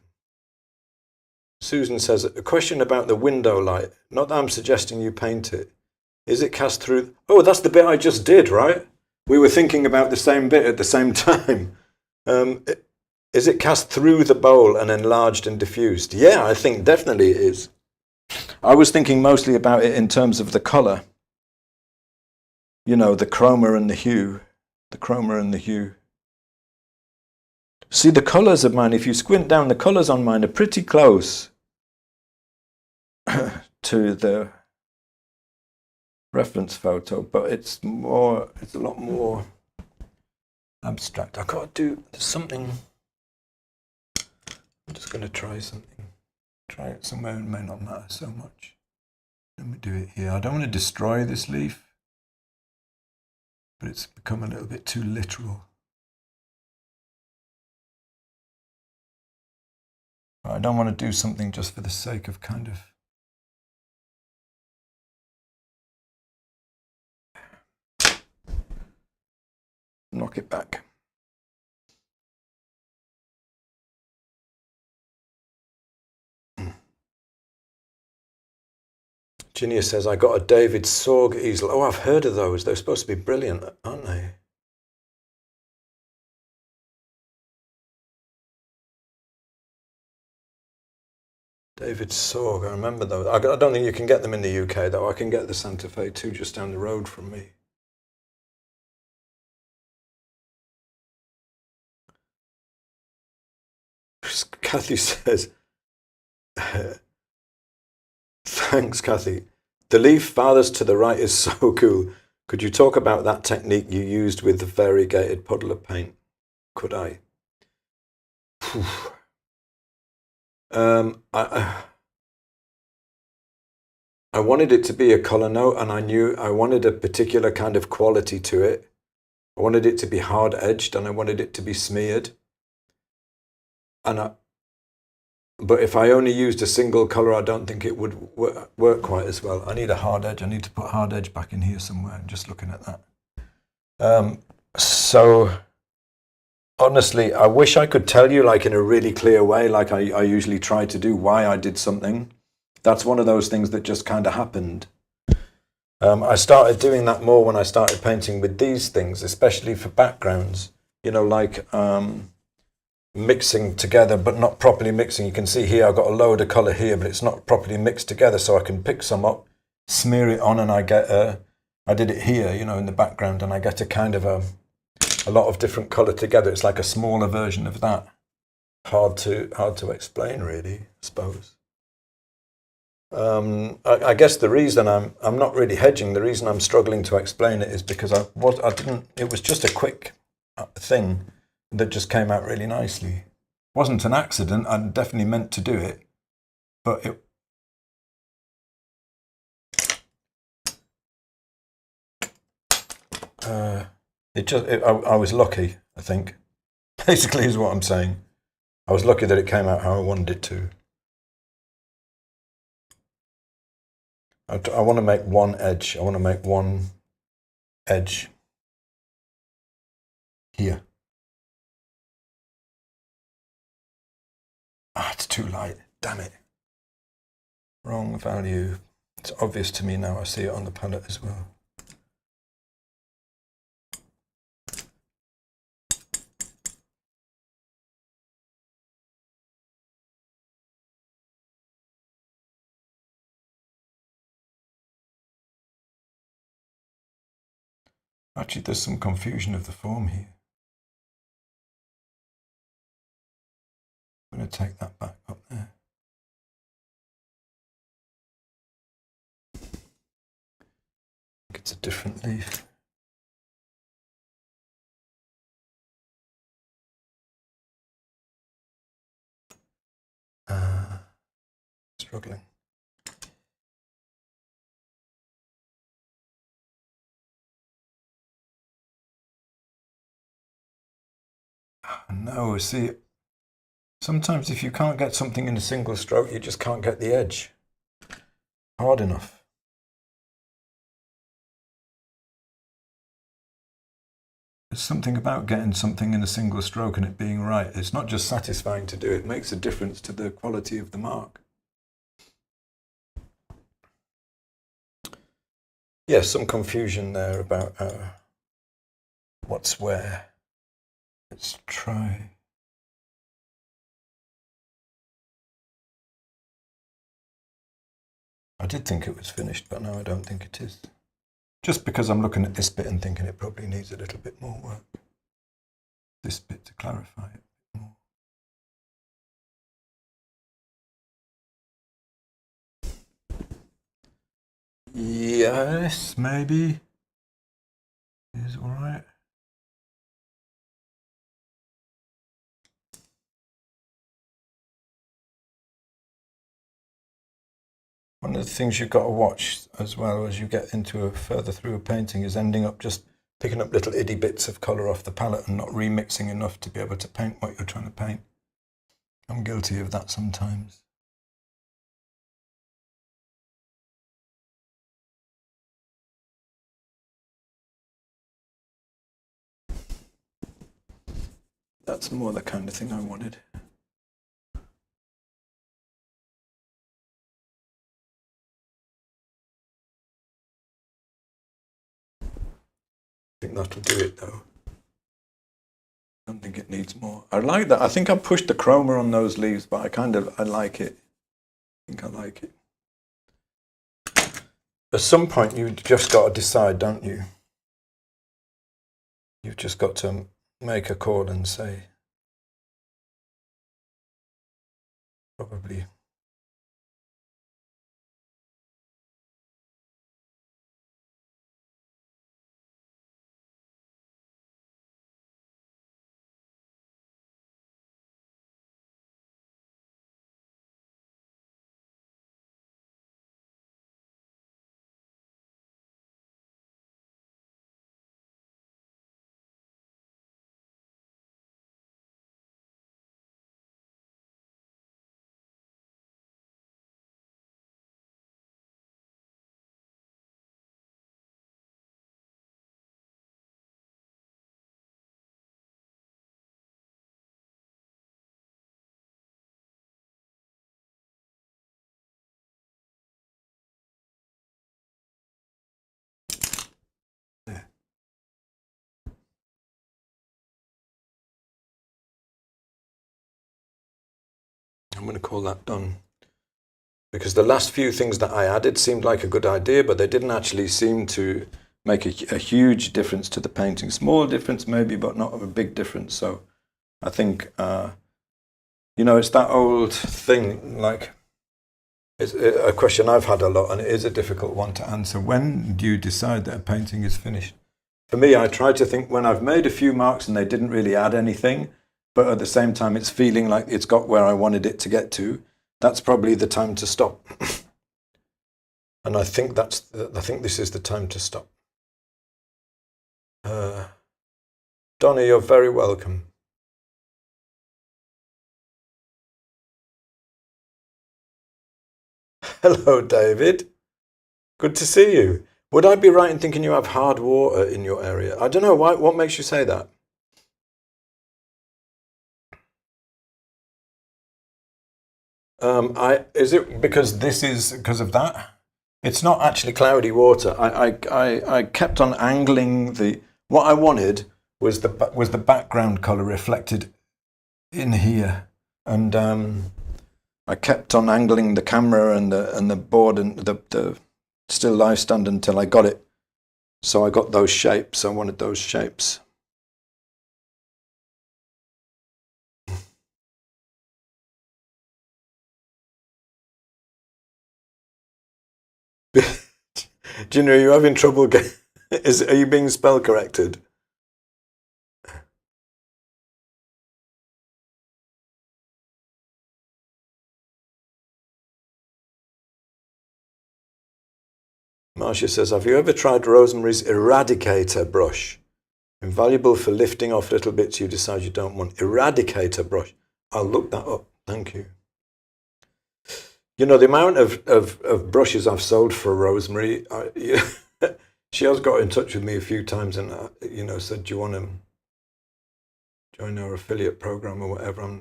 Susan says, a question about the window light. Not that I'm suggesting you paint it. Is it cast through... Oh, that's the bit I just did, right? We were thinking about the same bit at the same time. Is it cast through the bowl and enlarged and diffused? Yeah, I think definitely it is. I was thinking mostly about it in terms of the colour. You know, the chroma and the hue. The chroma and the hue. See, the colours of mine, if you squint down, the colours on mine are pretty close to the reference photo, but it's a lot more abstract. I gotta do something. I'm just gonna try something. Try it somewhere, it may not matter so much. Let me do it here. I don't want to destroy this leaf, but it's become a little bit too literal. I don't want to do something just for the sake of kind of... knock it back. Ginia says, I got a David Sorg easel. Oh, I've heard of those. They're supposed to be brilliant, aren't they? David Sorg, I remember those. I don't think you can get them in the UK, though. I can get the Santa Fe 2 just down the road from me. Kathy says, thanks, Kathy. The leaf farthest to the right is so cool. Could you talk about that technique you used with the variegated puddle of paint? Could I? I wanted it to be a colour note, and I knew I wanted a particular kind of quality to it. I wanted it to be hard-edged, and I wanted it to be smeared. But if I only used a single colour, I don't think it would work quite as well. I need a hard edge. I need to put hard edge back in here somewhere. I'm just looking at that. So, honestly, I wish I could tell you, like, in a really clear way, like I usually try to do, why I did something. That's one of those things that just kind of happened. I started doing that more when I started painting with these things, especially for backgrounds. You know, like... mixing together but not properly mixing. You can see here I've got a load of colour here, but it's not properly mixed together, so I can pick some up, smear it on, and I get I did it here, you know, in the background, and I get a kind of a lot of different colour together. It's like a smaller version of that. Hard to explain, really, I suppose. I guess the reason I'm not really hedging, the reason I'm struggling to explain it is because it was just a quick thing that just came out really nicely. It wasn't an accident. I definitely meant to do it, but it... I was lucky, I think. Basically is what I'm saying. I was lucky that it came out how I wanted it to. I want to make one edge. I want to make one edge here. It's too light. Damn it. Wrong value. It's obvious to me now. I see it on the palette as well. Actually, there's some confusion of the form here. I'm going to take that back up there. I think it's a different leaf. Struggling. No, see, sometimes if you can't get something in a single stroke, you just can't get the edge hard enough. There's something about getting something in a single stroke and it being right. It's not just satisfying to do, it makes a difference to the quality of the mark. Yes, some confusion there about what's where. Let's try. I did think it was finished, but now I don't think it is. Just because I'm looking at this bit and thinking it probably needs a little bit more work. This bit to clarify it a bit more. Yes, maybe. Is all right. One of the things you've got to watch as well as you get into further through a painting is ending up just picking up little itty bits of colour off the palette and not remixing enough to be able to paint what you're trying to paint. I'm guilty of that sometimes. That's more the kind of thing I wanted. I think that'll do it though. I don't think it needs more. I like that. I think I pushed the chroma on those leaves, but I like it. I think I like it. At some point you've just got to decide, don't you? You've just got to make a call and say, probably. I'm going to call that done. Because the last few things that I added seemed like a good idea, but they didn't actually seem to make a huge difference to the painting. Small difference maybe, but not a big difference. So I think, it's that old thing, like, it's a question I've had a lot, and it is a difficult one to answer. When do you decide that a painting is finished? For me, I try to think when I've made a few marks and they didn't really add anything, but at the same time it's feeling like it's got where I wanted it to get to, that's probably the time to stop. And I think this is the time to stop. Donna, you're very welcome. Hello, David. Good to see you. Would I be right in thinking you have hard water in your area? I don't know. Why. What makes you say that? Is it because this is because of that? It's not actually cloudy water. I kept on angling the. What I wanted was the background color reflected in here, and I kept on angling the camera and the board and the still life stand until I got it. So I got those shapes. I wanted those shapes. Do you know you're having trouble? Are you being spell corrected? Marcia says, have you ever tried Rosemary's Eradicator brush? Invaluable for lifting off little bits you decide you don't want. Eradicator brush. I'll look that up. Thank you. You know, the amount of brushes I've sold for Rosemary, she has got in touch with me a few times and, said, do you want to join our affiliate program or whatever?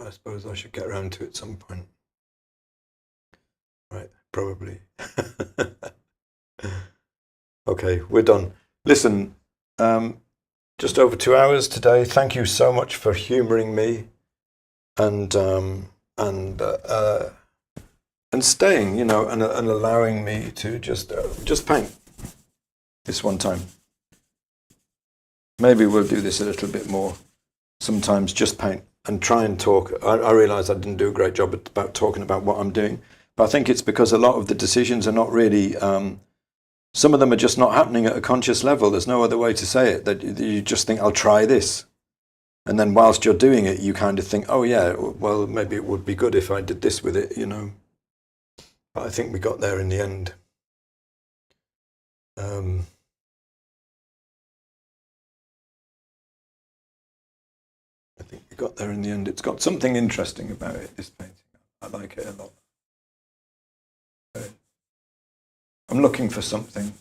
I suppose I should get around to it at some point. Right, probably. Okay, we're done. Listen, just over 2 hours today. Thank you so much for humouring me and staying, and allowing me to just paint this one time. Maybe we'll do this a little bit more. Sometimes just paint and try and talk. I realise I didn't do a great job about talking about what I'm doing, but I think it's because a lot of the decisions are not really. Some of them are just not happening at a conscious level. There's no other way to say it. That you just think, I'll try this. And then whilst you're doing it, you kind of think, oh yeah, well, maybe it would be good if I did this with it, But I think we got there in the end. I think we got there in the end. It's got something interesting about it, this painting. I like it a lot. I'm looking for something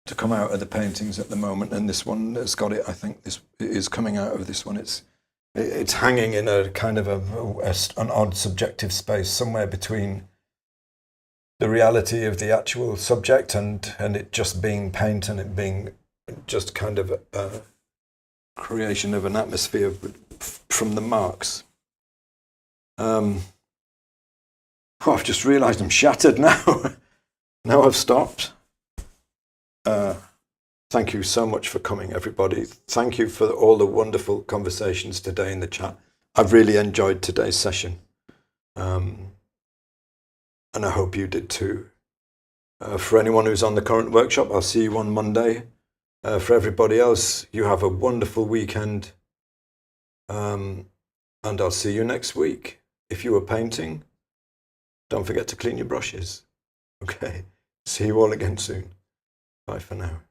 to come out of the paintings at the moment, and this one has got it. I think this is coming out of this one. It's hanging in a kind of an odd subjective space somewhere between the reality of the actual subject and it just being paint and it being just kind of a creation of an atmosphere from the marks. I've just realised I'm shattered now. Now I've stopped. Thank you so much for coming, everybody. Thank you for all the wonderful conversations today in the chat. I've really enjoyed today's session. And I hope you did too. For anyone who's on the current workshop, I'll see you on Monday. For everybody else, you have a wonderful weekend. And I'll see you next week. If you were painting, don't forget to clean your brushes. Okay. See you all again soon. Bye for now.